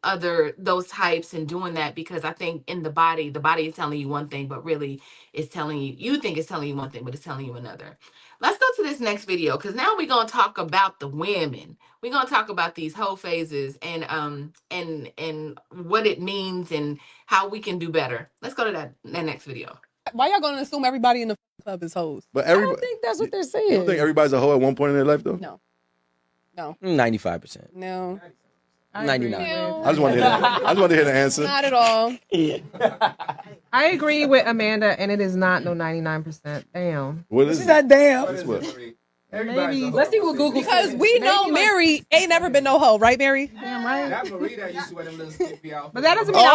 those types and doing that because I think in the body is telling you one thing, but really it's telling you think it's telling you one thing, but it's telling you another. Let's go to this next video because now we're gonna talk about the women. We're gonna talk about these whole phases and what it means and how we can do better. Let's go to that next video. Why y'all gonna assume everybody in the club is hoes? But I don't think that's what they're saying. You don't think everybody's a hoe at one point in their life, though? No. No. 95%. No. 99. I just wanted to hear the answer. Not at all. I agree with Amanda, and it is not no 99%. Damn. What is She's not damn. That's what. Maybe. Let's see what Google because we know Mary ain't never been no hoe, right, Mary? Damn right. That Marie that used to wear them little skimpy outfits. But that doesn't mean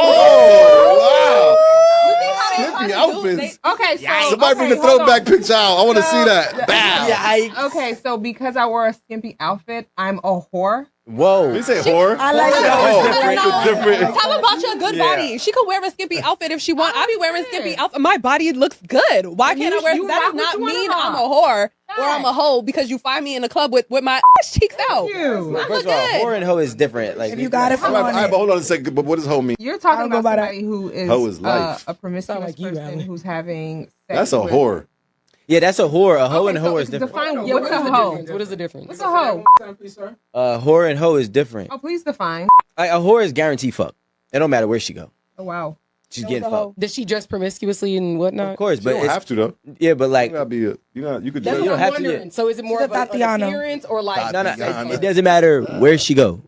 Skimpy outfits. Okay, so Somebody bring the throwback picture out. I want to see that. Bam. Okay, so because I wore a skimpy outfit, I'm a whore. Whoa. You say whore? I like that. Different. Tell her about your good body. She could wear a skimpy outfit if she want. I be wearing skimpy outfit. My body looks good. Why can't I wear? That does not mean I'm a whore or I'm a hoe because you find me in the club with my cheeks out. First of all, whore and hoe is different. Like If you got it, All right, but hold on a second. But what does hoe mean? You're talking about somebody who is, Hoe is life. a promiscuous Like you, person Riley. who's having sex That's a with- whore. Yeah, that's a whore. A hoe Okay, and a hoe so is different. Define Yeah, what's a hoe. What is the difference? What's a hoe? Whore and hoe is different. Oh, please define. Like, a whore is guaranteed fuck. It don't matter where she go. Oh, wow. She's getting fucked. Did she dress promiscuously and whatnot? Of course, You but don't have to though. yeah, but like, You gotta be you could That's dress. what don't I'm have to wondering. So is it more of an appearance or like? no, Tatiana. it doesn't matter where she go.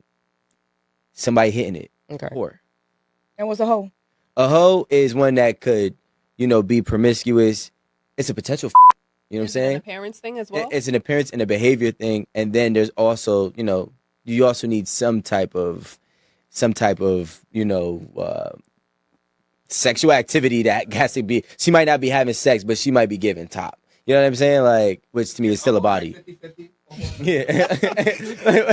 Somebody hitting it. Okay. Whore. And what's a hoe? A hoe is one that could, be promiscuous. It's a potential. You know what I'm saying? An appearance thing as well. It's an appearance and a behavior thing, and then there's also, you also need some type of, sexual activity that has to be. She might not be having sex, but she might be giving top. You know what I'm saying? Like, which to me is still a body. 50-50. Yeah.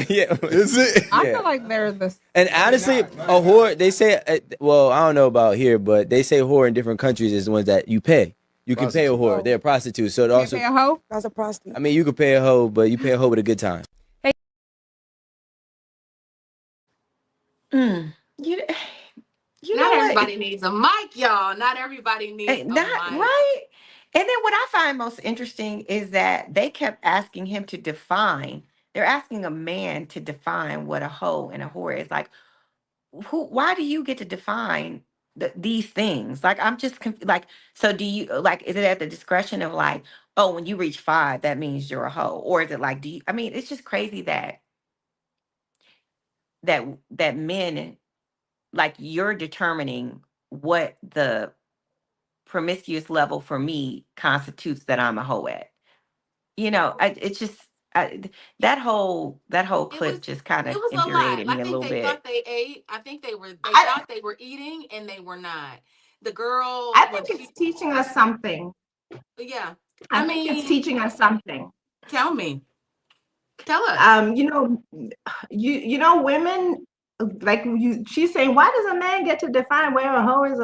Yeah. Is it? I feel like they're the And honestly, a whore, they say, well, I don't know about here, but they say whore in different countries is the ones that you pay. You can pay a whore. They're a prostitute. So it Can't also, pay a hoe. That's a prostitute. I mean, you could pay a hoe, but you pay a hoe with a good time. You Not know everybody needs a mic, y'all. Not everybody needs a Not mic. right. And then what I find most interesting is that they kept asking him to define. They're asking a man to define what a hoe and a whore is. Like, why do you get to define these things? Like, I'm just like, so do you like? Is it at the discretion of like, oh, when you reach 5, that means you're a hoe, or is it like, do you? I mean, it's just crazy that men, like, you're determining what the promiscuous level for me constitutes that I'm a hoe at. It's just That whole It clip was just kind it of was a lot. infuriated I me a think little they bit. thought they ate. I think they I, thought they were eating and they were not. The girl I when think she it's teaching us something. yeah. I I think it's mean, teaching us something. tell me. Tell us. Women, like she's saying, why does a man get to define where a hoe is?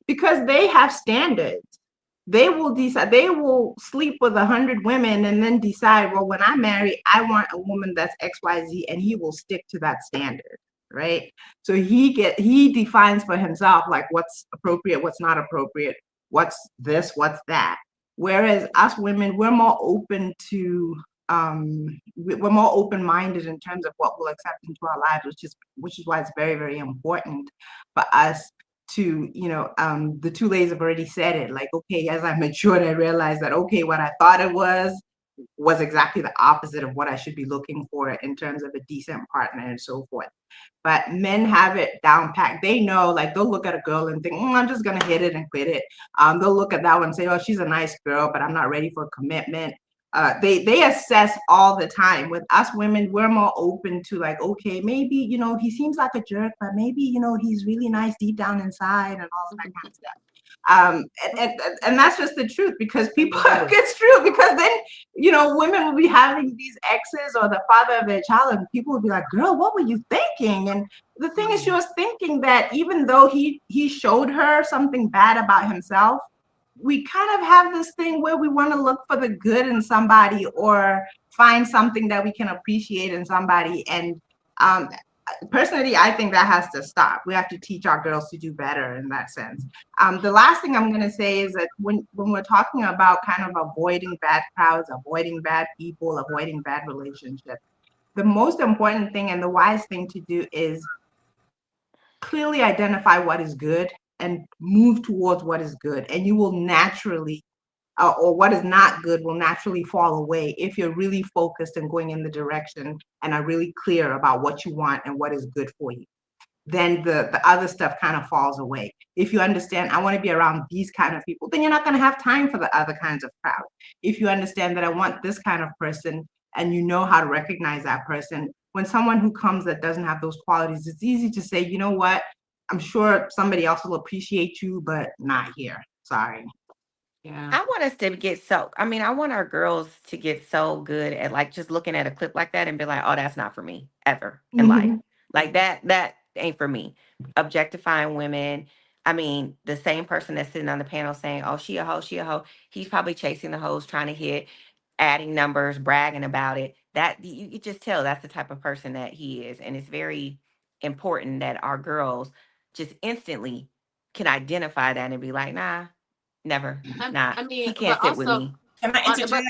Because they have standards. They will decide, they will sleep with 100 women and then decide, well, when I marry, I want a woman that's XYZ, and he will stick to that standard, right? So he defines for himself like what's appropriate, what's not appropriate, what's this, what's that. Whereas us women, we're more open to we're more open-minded in terms of what we'll accept into our lives, which is why it's very, very important for us to, the two ladies have already said it, like, okay, as I matured, I realized that, okay, what I thought it was exactly the opposite of what I should be looking for in terms of a decent partner and so forth. But men have it down packed. They know, like, they'll look at a girl and think, I'm just gonna hit it and quit it. They'll look at that one and say, oh, she's a nice girl, but I'm not ready for commitment. They assess all the time. With us women, we're more open to, like, okay, maybe, he seems like a jerk, but maybe, he's really nice deep down inside and all that kind of stuff. And that's just the truth, because people it's true, because then women will be having these exes or the father of their child, and people will be like, girl, what were you thinking? And the thing is, she was thinking that even though he showed her something bad about himself, we kind of have this thing where we want to look for the good in somebody or find something that we can appreciate in somebody. And personally, I think that has to stop. We have to teach our girls to do better in that sense. The last thing I'm going to say is that when we're talking about kind of avoiding bad crowds, avoiding bad people, avoiding bad relationships, the most important thing and the wise thing to do is clearly identify what is good and move towards what is good. And you will naturally, or what is not good will naturally fall away if you're really focused and going in the direction and are really clear about what you want and what is good for you. Then the other stuff kind of falls away. If you understand, I want to be around these kind of people, then you're not going to have time for the other kinds of crowd. If you understand that I want this kind of person, and you know how to recognize that person, when someone who comes that doesn't have those qualities, it's easy to say, you know what, I'm sure somebody else will appreciate you, but not here. Sorry. Yeah. I want us to get I want our girls to get so good at, like, just looking at a clip like that and be like, oh, that's not for me ever in life. Like, that ain't for me. Objectifying women. I mean, the same person that's sitting on the panel saying, oh, she a hoe. He's probably chasing the hoes, trying to hit, adding numbers, bragging about it. That you just tell that's the type of person that he is. And it's very important that our girls just instantly can identify that and be like, nah, never. Nah, I mean, he but can't sit with also, me. Can I interject?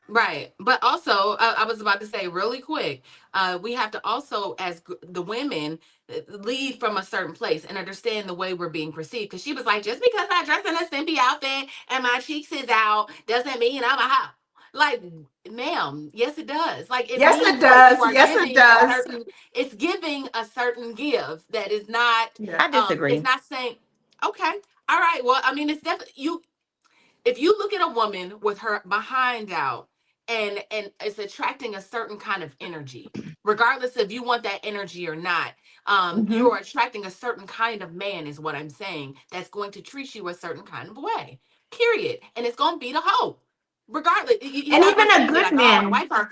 right. But also, I was about to say really quick, we have to also, as the women, lead from a certain place and understand the way we're being perceived. Because she was like, just because I dress in a simpy outfit and my cheeks is out doesn't mean I'm a hoe. Like, ma'am, yes, it does. Like, it Yes, means it that you does. are Yes, giving it does. it's giving a certain give that is not, I disagree. it's not saying, okay, all right, well, I mean, it's definitely, if you look at a woman with her behind out and it's attracting a certain kind of energy, regardless if you want that energy or not, you're attracting a certain kind of man, is what I'm saying, that's going to treat you a certain kind of way, period. And it's going to be the hoe, regardless. And even a good like, man. oh, wife her.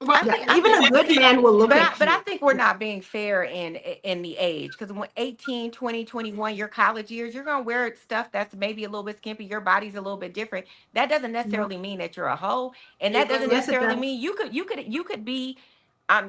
Even a good man will look at but you. I think we're not being fair in the age, because when 18, 20, 21, your college years, you're going to wear stuff that's maybe a little bit skimpy. Your body's a little bit different. That doesn't necessarily mean that you're a hoe, and that doesn't necessarily mean you could be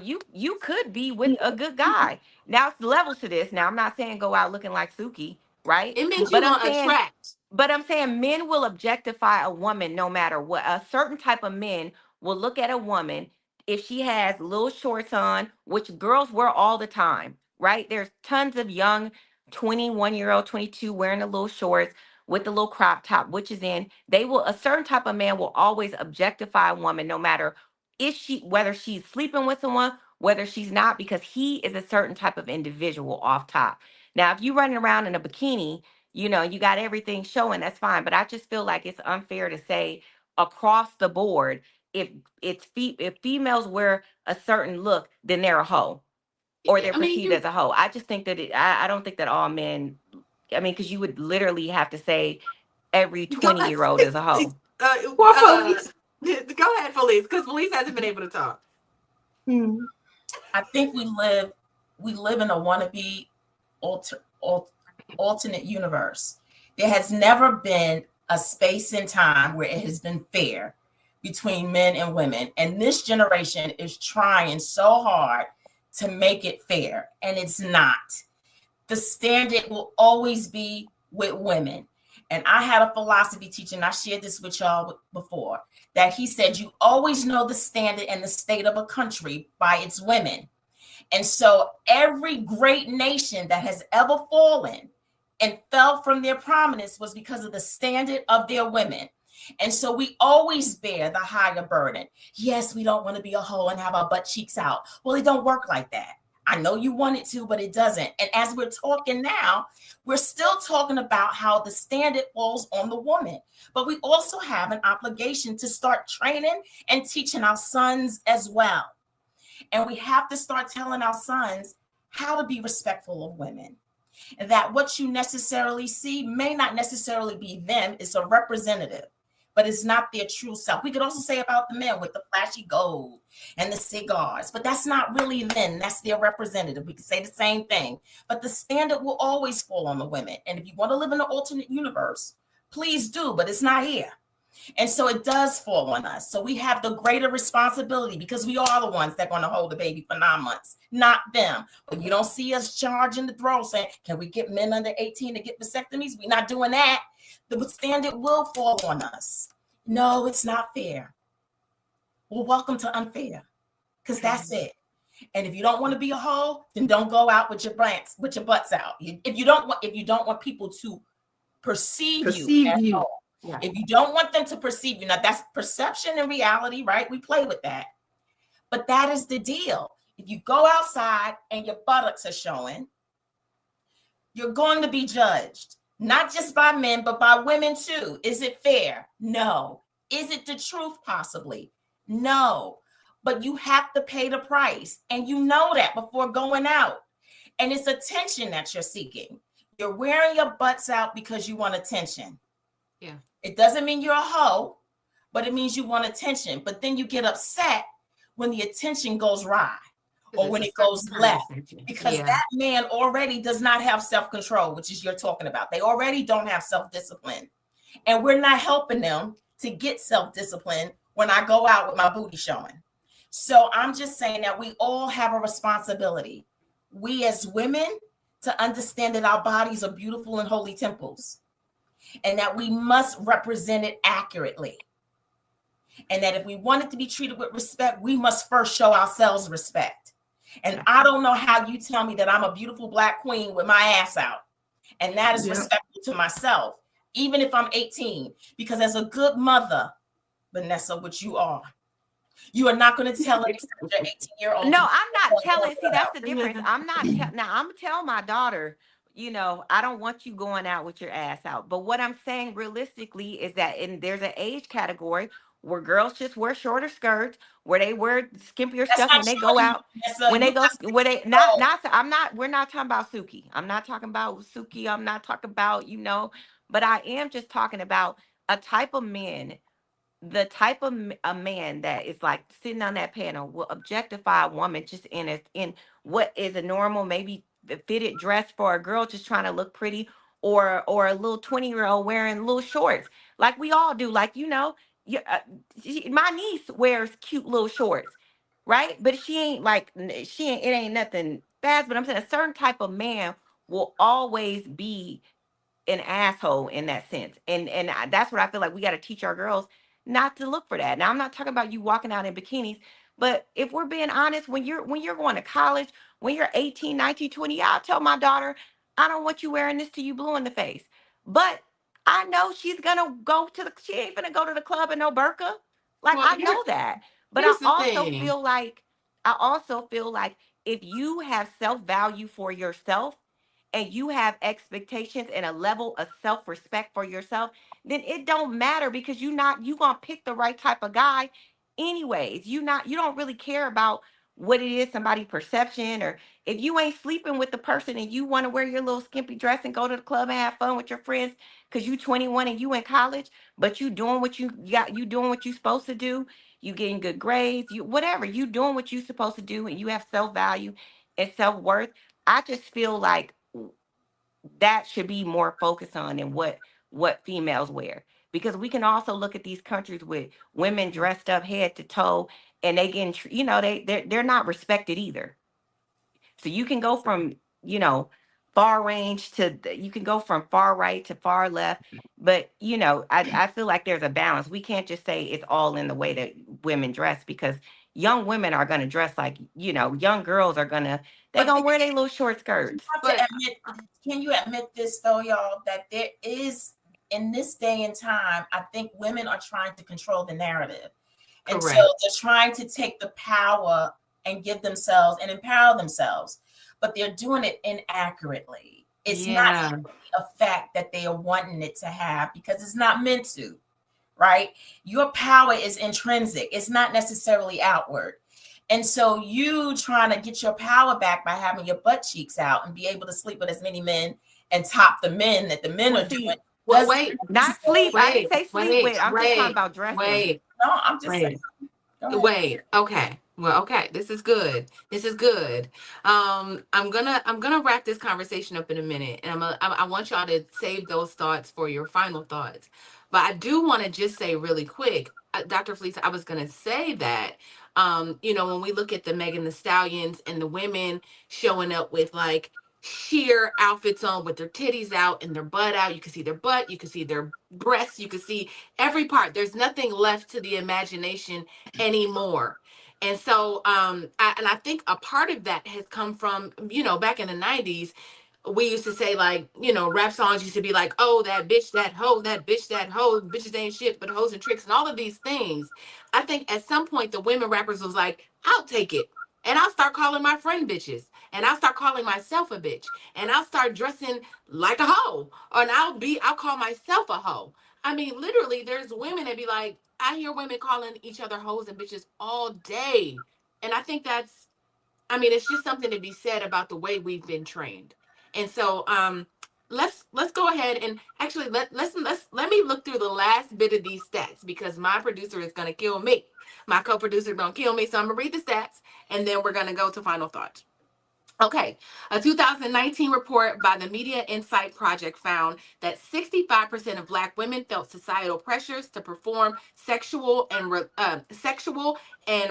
you could be with a good guy. Now, it's levels to this. Now, I'm not saying go out looking like Suki, right? It means you're going to attract. But I'm saying men will objectify a woman no matter what. A certain type of men will look at a woman if she has little shorts on, which girls wear all the time, right? There's tons of young 21-year-old, 22 wearing the little shorts with the little crop top, which is in. A certain type of man will always objectify a woman no matter whether she's sleeping with someone, whether she's not, because he is a certain type of individual off top. Now, if you running around in a bikini, you got everything showing, that's fine. But I just feel like it's unfair to say across the board, if females wear a certain look, then they're a hoe, or they're perceived as a hoe. I just think that I don't think that all men. I mean, because you would literally have to say every 20-year-old is a hoe. Felice. Go ahead, Felice, because Felice hasn't been able to talk. I think we live in a wannabe alternate universe. There has never been a space in time where it has been fair between men and women, and this generation is trying so hard to make it fair, and it's not. The standard will always be with women. And I had a philosophy teacher, and I shared this with y'all before, that he said, you always know the standard and the state of a country by its women. And so every great nation that has ever fallen and fell from their prominence was because of the standard of their women. And so we always bear the higher burden. Yes, we don't want to be a hoe and have our butt cheeks out. Well, it don't work like that. I know you want it to, but it doesn't. And as we're talking now, we're still talking about how the standard falls on the woman. But we also have an obligation to start training and teaching our sons as well. And we have to start telling our sons how to be respectful of women. And that what you necessarily see may not necessarily be them. It's a representative, but it's not their true self. We could also say about the men with the flashy gold and the cigars, but that's not really them. That's their representative. We could say the same thing, but the standard will always fall on the women. And if you want to live in an alternate universe, please do, but it's not here. And so it does fall on us. So we have the greater responsibility because we are the ones that are going to hold the baby for 9 months, not them. But you don't see us charging the throat saying, can we get men under 18 to get vasectomies? We're not doing that. The standard will fall on us. No, it's not fair. Well, welcome to unfair, because that's it. And if you don't want to be a hoe, then don't go out with your butts out. If you don't want people to perceive you at all. Yeah. If you don't want them to perceive you, now that's perception and reality, right? We play with that. But that is the deal. If you go outside and your buttocks are showing, you're going to be judged, not just by men, but by women too. Is it fair? No. Is it the truth? Possibly. No. But you have to pay the price. And you know that before going out. And it's attention that you're seeking. You're wearing your butts out because you want attention. Yeah. It doesn't mean you're a hoe, but it means you want attention. But then you get upset when the attention goes awry or when it goes left, because that man already does not have self-control, which is you're talking about. They already don't have self-discipline. And we're not helping them to get self-discipline when I go out with my booty showing. So I'm just saying that we all have a responsibility. We as women to understand that our bodies are beautiful and holy temples, and that we must represent it accurately. And that if we want it to be treated with respect, we must first show ourselves respect. And I don't know how you tell me that I'm a beautiful Black queen with my ass out. And that is respectful to myself, even if I'm 18. Because as a good mother, Vanessa, which you are not going to tell an 18-year-old. No, I'm not telling. See, that's the difference. I'm not. Now, I'm telling my daughter, I don't want you going out with your ass out. But what I'm saying realistically is that there's an age category where girls just wear shorter skirts, where they wear skimpier stuff when they go out. We're not talking about Suki. I'm not talking about Suki. I'm not talking about, but I am just talking about a type of men. The type of a man that is like sitting on that panel will objectify a woman just in what is a normal, maybe fitted dress for a girl just trying to look pretty, or a little 20-year-old wearing little shorts like we all do. Like, my niece wears cute little shorts, right? But it ain't nothing fast. But I'm saying a certain type of man will always be an asshole in that sense. And that's what I feel like we got to teach our girls not to look for that. Now, I'm not talking about you walking out in bikinis, but if we're being honest, when you're going to college, when you're 18, 19, 20, I'll tell my daughter, I don't want you wearing this till you blue in the face. But I know she's going to she ain't going to go to the club in no burqa. Like, I know that. But I also feel like if you have self-value for yourself, and you have expectations and a level of self-respect for yourself, then it don't matter, because you gonna pick the right type of guy anyways. You don't really care about what it is, somebody's perception, or if you ain't sleeping with the person and you want to wear your little skimpy dress and go to the club and have fun with your friends because you 21 and you in college, but you doing what you got, you doing what you supposed to do, you getting good grades, you whatever, you doing what you supposed to do, and you have self-value and self-worth. I just feel like that should be more focused on than what females wear, because we can also look at these countries with women dressed up head to toe, and they getting they're not respected either. So you can go from far range to you can go from far right to far left, but I feel like there's a balance. We can't just say it's all in the way that women dress, because young women are going to dress like young girls are gonna wear their little short skirts. Can you admit this though, y'all, that there is, in this day and time, I think women are trying to control the narrative. And so they're trying to take the power and give themselves and empower themselves, but they're doing it inaccurately. It's not a fact that they are wanting it to have, because it's not meant to, right? Your power is intrinsic. It's not necessarily outward. And so you trying to get your power back by having your butt cheeks out and be able to sleep with as many men and top the men that the men are doing. Well, not sleep. I didn't say sleep with. I'm just talking about dressing. No, I'm just saying. Okay. Well, okay. This is good. I'm gonna wrap this conversation up in a minute, and I want y'all to save those thoughts for your final thoughts. But I do want to just say really quick, Dr. Felicia, I was gonna say that, when we look at the Megan Thee Stallions and the women showing up with like sheer outfits on with their titties out and their butt out. You can see their butt, you can see their breasts, you can see every part. There's nothing left to the imagination anymore. And so I think a part of that has come from, back in the 90s, we used to say, like, rap songs used to be like, oh, that bitch, that hoe, bitches ain't shit but hoes and tricks, and all of these things. I think at some point the women rappers was like, I'll take it. And I'll start calling my friend bitches. And I'll start calling myself a bitch. And I'll start dressing like a hoe. And I'll call myself a hoe. I mean, literally, there's women that be like, I hear women calling each other hoes and bitches all day. And I think it's just something to be said about the way we've been trained. And so let's go ahead and actually let me look through the last bit of these stats, because my producer is gonna kill me. My co-producer is gonna kill me. So I'm gonna read the stats, and then we're gonna go to final thoughts. Okay, a 2019 report by the Media Insight Project found that 65% of Black women felt societal pressures to perform sexual and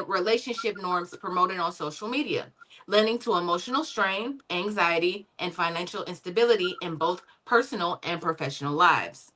relationship norms promoted on social media, leading to emotional strain, anxiety, and financial instability in both personal and professional lives.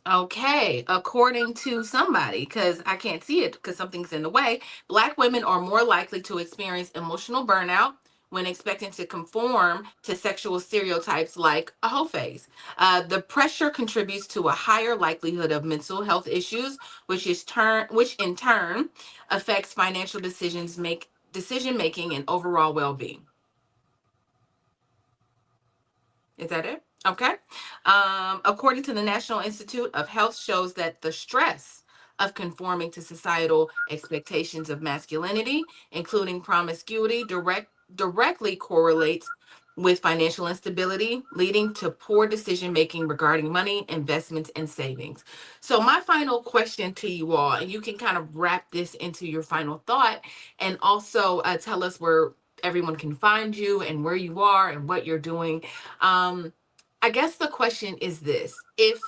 Okay, according to somebody, because I can't see it because something's in the way, Black women are more likely to experience emotional burnout when expecting to conform to sexual stereotypes like a hoe phase. The pressure contributes to a higher likelihood of mental health issues, which in turn affects financial decision making and overall well-being. Is that it? Okay. According to the National Institute of Health, shows that the stress of conforming to societal expectations of masculinity, including promiscuity, directly correlates with financial instability, leading to poor decision making regarding money, investments, and savings. So my final question to you all, and you can kind of wrap this into your final thought, and also tell us where everyone can find you and where you are and what you're doing. I guess the question is this: if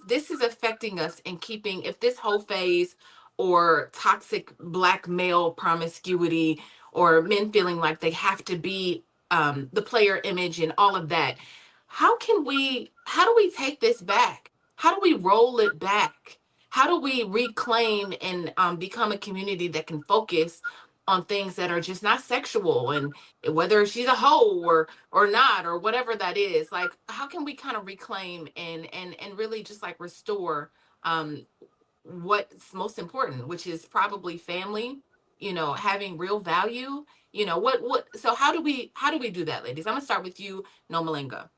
this is affecting us and if this whole phase or toxic Black male promiscuity, or men feeling like they have to be the player image and all of that, how do we take this back? How do we roll it back? How do we reclaim and become a community that can focus on things that are just not sexual, and whether she's a hoe or not, or whatever that is? Like, how can we kind of reclaim and really just like restore what's most important, which is probably family, having real value, so how do we do that, ladies? I'm gonna start with you, Nomalinga.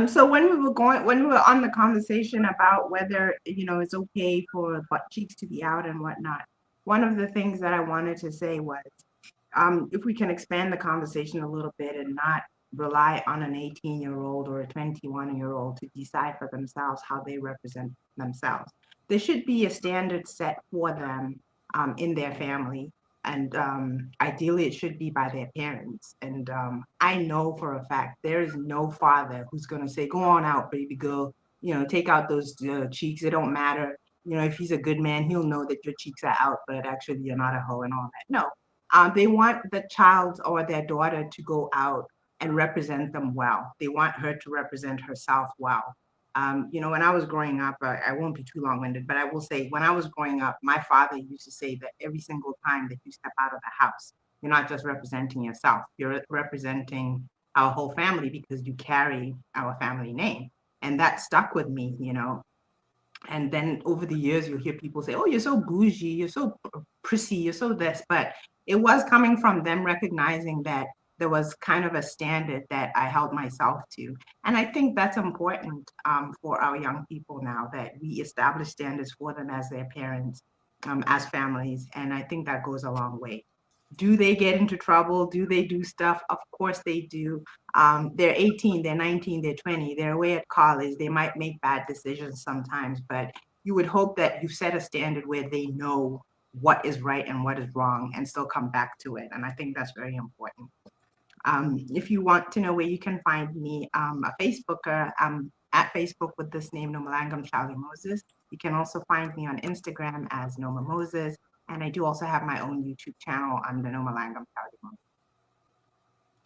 So when we were on the conversation about whether, it's okay for butt cheeks to be out and whatnot, one of the things that I wanted to say was, if we can expand the conversation a little bit and not rely on an 18-year-old or a 21-year-old to decide for themselves how they represent themselves. There should be a standard set for them in their family. And ideally, it should be by their parents. And I know for a fact there is no father who's going to say, go on out, baby girl, take out those cheeks. It don't matter. If he's a good man, he'll know that your cheeks are out, but actually you're not a hoe and all that. No, they want the child or their daughter to go out and represent them well. They want her to represent herself well. When I was growing up, I won't be too long-winded, but I will say when I was growing up, my father used to say that every single time that you step out of the house, you're not just representing yourself, you're representing our whole family because you carry our family name. And that stuck with me, And then over the years, you'll hear people say, oh, you're so bougie, you're so prissy, you're so this. But it was coming from them recognizing that there was kind of a standard that I held myself to. And I think that's important for our young people now, that we establish standards for them as their parents, as families. And I think that goes a long way. Do they get into trouble? Do they do stuff? Of course they do. They're 18, they're 19, they're 20, they're away at college. They might make bad decisions sometimes, but you would hope that you set a standard where they know what is right and what is wrong and still come back to it. And I think that's very important. If you want to know where you can find me, a Facebooker, I'm at Facebook with this name, Nomalangam Charlie Moses. You can also find me on Instagram as Noma Moses. And I do also have my own YouTube channel under Nomalangam Charlie Moses.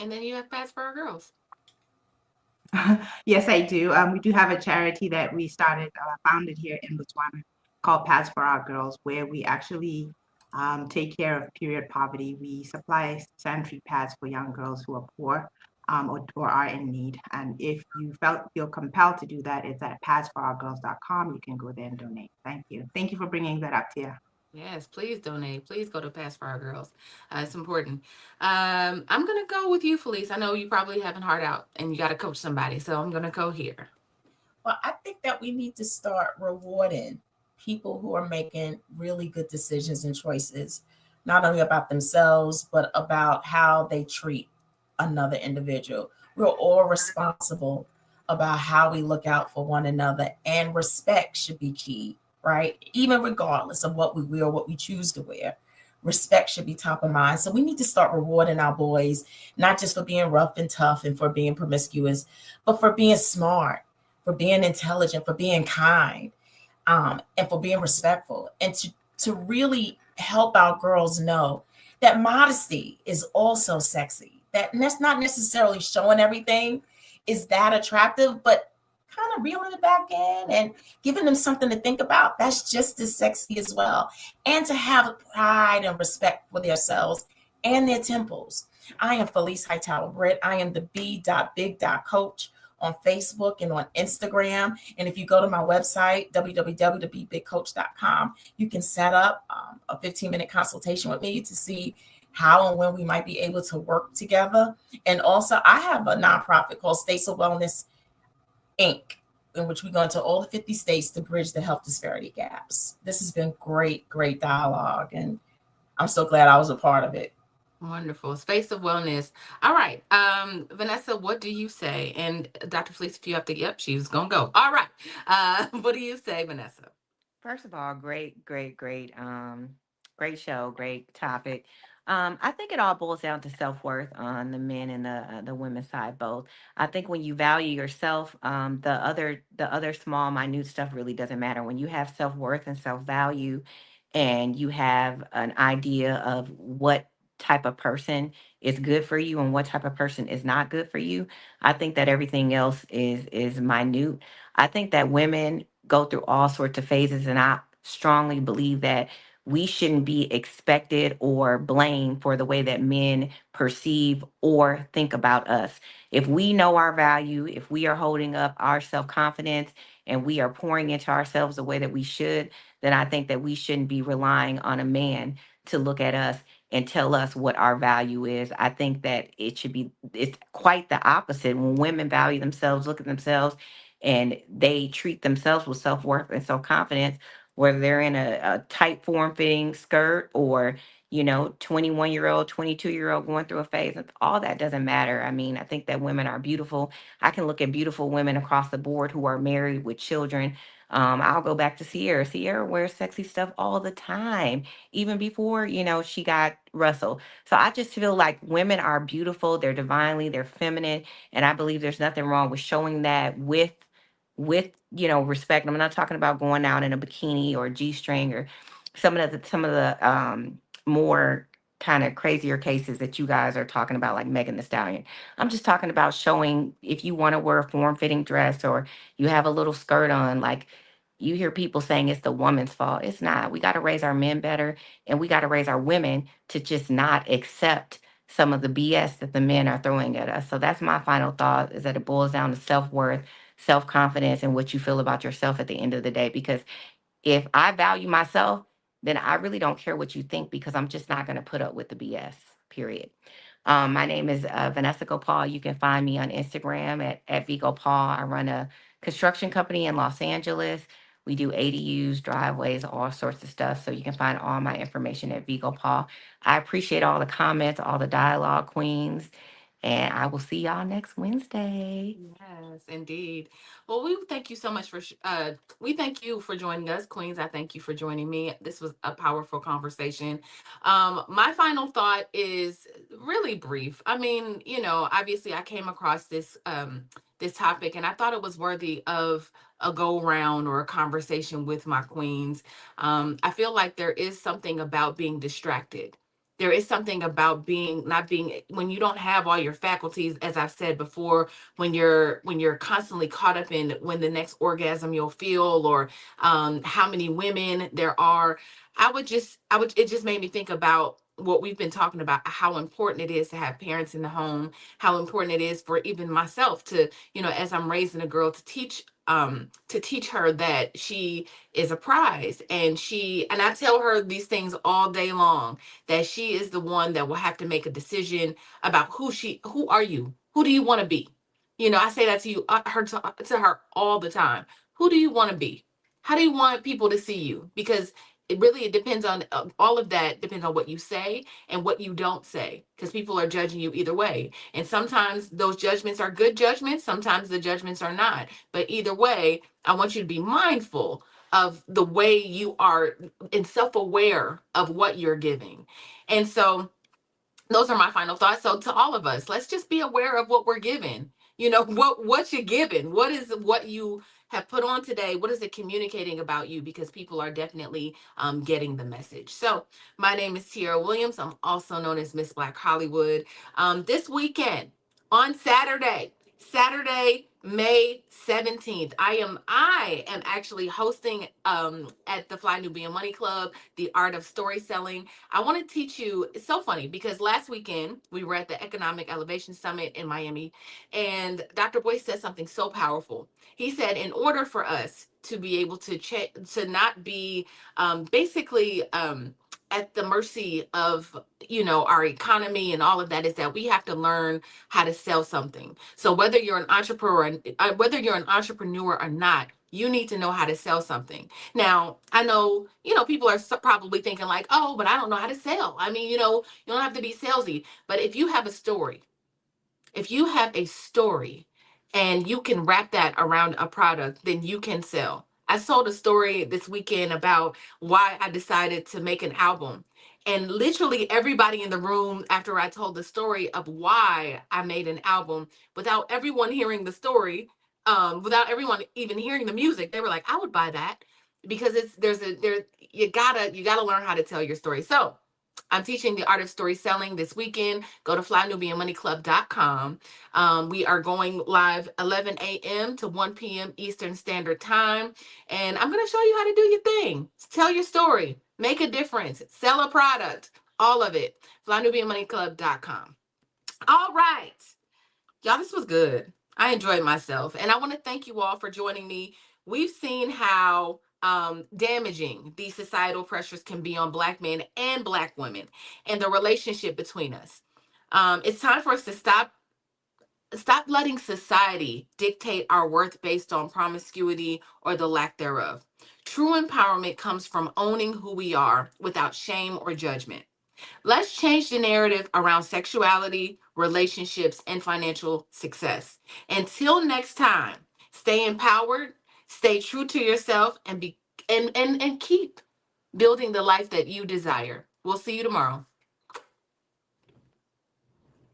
And then you have Pads for Our Girls. Yes, I do. We do have a charity that we founded here in Botswana called Pads for Our Girls, where we actually take care of period poverty. We supply sanitary pads for young girls who are poor or are in need. And if you feel compelled to do that, it's at padsforourgirls.com. You can go there and donate. Thank you. Thank you for bringing that up, Tia. Yes, please donate. Please go to Pass for Our Girls. It's important. I'm going to go with you, Felice. I know you probably have a heart out and you got to coach somebody. So I'm going to go here. Well, I think that we need to start rewarding people who are making really good decisions and choices, not only about themselves, but about how they treat another individual. We're all responsible about how we look out for one another, and respect should be key, right? Even regardless of what we wear or what we choose to wear, respect should be top of mind. So we need to start rewarding our boys, not just for being rough and tough and for being promiscuous, but for being smart, for being intelligent, for being kind, and for being respectful, and to really help our girls know that modesty is also sexy. That's not necessarily showing everything is that attractive, but kind of reeling it back in and giving them something to think about. That's just as sexy as well. And to have pride and respect for themselves and their temples. I am Felice Hightower Britt. I am the b.big.coach on Facebook and on Instagram. And if you go to my website, www.bebigcoach.com, you can set up a 15-minute consultation with me to see how and when we might be able to work together. And also, I have a nonprofit called States of Wellness, Inc., in which we go into all the 50 states to bridge the health disparity gaps. This has been great, great dialogue, and I'm so glad I was a part of it. Wonderful. Space of Wellness. All right. Vanessa, what do you say? And Dr. Felice, if you have to, yep, she's going to go. All right. What do you say, Vanessa? First of all, great show, great topic. I think it all boils down to self-worth on the men and the women's side both. I think when you value yourself, the other small, minute stuff really doesn't matter. When you have self-worth and self-value, and you have an idea of what type of person is good for you and what type of person is not good for you, I think that everything else is minute. I think that women go through all sorts of phases, and I strongly believe that we shouldn't be expected or blamed for the way that men perceive or think about us. If we know our value, if we are holding up our self-confidence and we are pouring into ourselves the way that we should, then I think that we shouldn't be relying on a man to look at us and tell us what our value is. I think that it's quite the opposite. When women value themselves, look at themselves, and they treat themselves with self-worth and self-confidence, whether they're in a tight form-fitting skirt or 21-year-old, 22-year-old going through a phase, all that doesn't matter. I mean, I think that women are beautiful. I can look at beautiful women across the board who are married with children. I'll go back to Sierra. Sierra wears sexy stuff all the time, even before, she got Russell. So I just feel like women are beautiful. They're divinely, they're feminine. And I believe there's nothing wrong with showing that with respect. I'm not talking about going out in a bikini or a G-string or some of the more kind of crazier cases that you guys are talking about, like Megan Thee Stallion. I'm just talking about showing, if you want to wear a form-fitting dress or you have a little skirt on, like, you hear people saying it's the woman's fault. It's not. We got to raise our men better, and we got to raise our women to just not accept some of the BS that the men are throwing at us. So that's my final thought, is that it boils down to self-worth, self-confidence, and what you feel about yourself at the end of the day. Because if I value myself, then I really don't care what you think, because I'm just not going to put up with the BS, period. My name is Vanessa Gopal. You can find me on Instagram at VGopal. I run a construction company in Los Angeles. We do ADUs, driveways, all sorts of stuff. So you can find all my information at VGopal. I appreciate all the comments, all the dialogue, queens. And I will see y'all next Wednesday. Yes, indeed. Well, we thank you so much we thank you for joining us, Queens. I thank you for joining me. This was a powerful conversation. My final thought is really brief. I mean, obviously I came across this topic, and I thought it was worthy of a go round or a conversation with my queens. I feel like there is something about being distracted. There is something about not being, when you don't have all your faculties, as I've said before, when you're constantly caught up in when the next orgasm you'll feel, or how many women there are. It just made me think about what we've been talking about, how important it is to have parents in the home, how important it is for even myself to, as I'm raising a girl, to teach her that she is a prize, and I tell her these things all day long, that she is the one that will have to make a decision about who are you? Who do you want to be? I say that to you, to her all the time. Who do you want to be? How do you want people to see you? Because it depends on all of that depends on what you say and what you don't say, because people are judging you either way. And sometimes those judgments are good judgments. Sometimes the judgments are not. But either way, I want you to be mindful of the way you are and self-aware of what you're giving. And so those are my final thoughts. So to all of us, let's just be aware of what we're giving. What you're giving. What is what you have put on today? What is it communicating about you? Because people are definitely getting the message. So my name is Tiara Williams. I'm also known as Miss Black Hollywood. This weekend on Saturday, May 17th, I am actually hosting at the Fly Nubian Money Club, the art of story selling. I want to teach you. It's so funny because last weekend we were at the Economic Elevation Summit in Miami, and Dr. Boyce said something so powerful. He said, in order for us to be able to not be basically at the mercy of our economy and all of that, is that we have to learn how to sell something. So whether you're an entrepreneur or not, you need to know how to sell something. Now, I know, people are probably thinking like, oh, but I don't know how to sell. I mean, you don't have to be salesy. But if you have a story, and you can wrap that around a product, then you can sell. I sold a story this weekend about why I decided to make an album. And literally everybody in the room, after I told the story of why I made an album, without everyone hearing the story, without everyone even hearing the music, they were like, I would buy that, because you gotta learn how to tell your story. So I'm teaching the art of story selling this weekend. Go to flynubianmoneyclub.com. We are going live 11 a.m. to 1 p.m. Eastern Standard Time. And I'm going to show you how to do your thing. Tell your story. Make a difference. Sell a product. All of it. flynubianmoneyclub.com. All right. Y'all, this was good. I enjoyed myself. And I want to thank you all for joining me we've seen how damaging these societal pressures can be on Black men and Black women and the relationship between us. It's time for us to stop letting society dictate our worth based on promiscuity or the lack thereof. True empowerment comes from owning who we are without shame or judgment. Let's change the narrative around sexuality, relationships, and financial success. Until next time, stay empowered, stay true to yourself, and keep building the life that you desire. We'll see you tomorrow.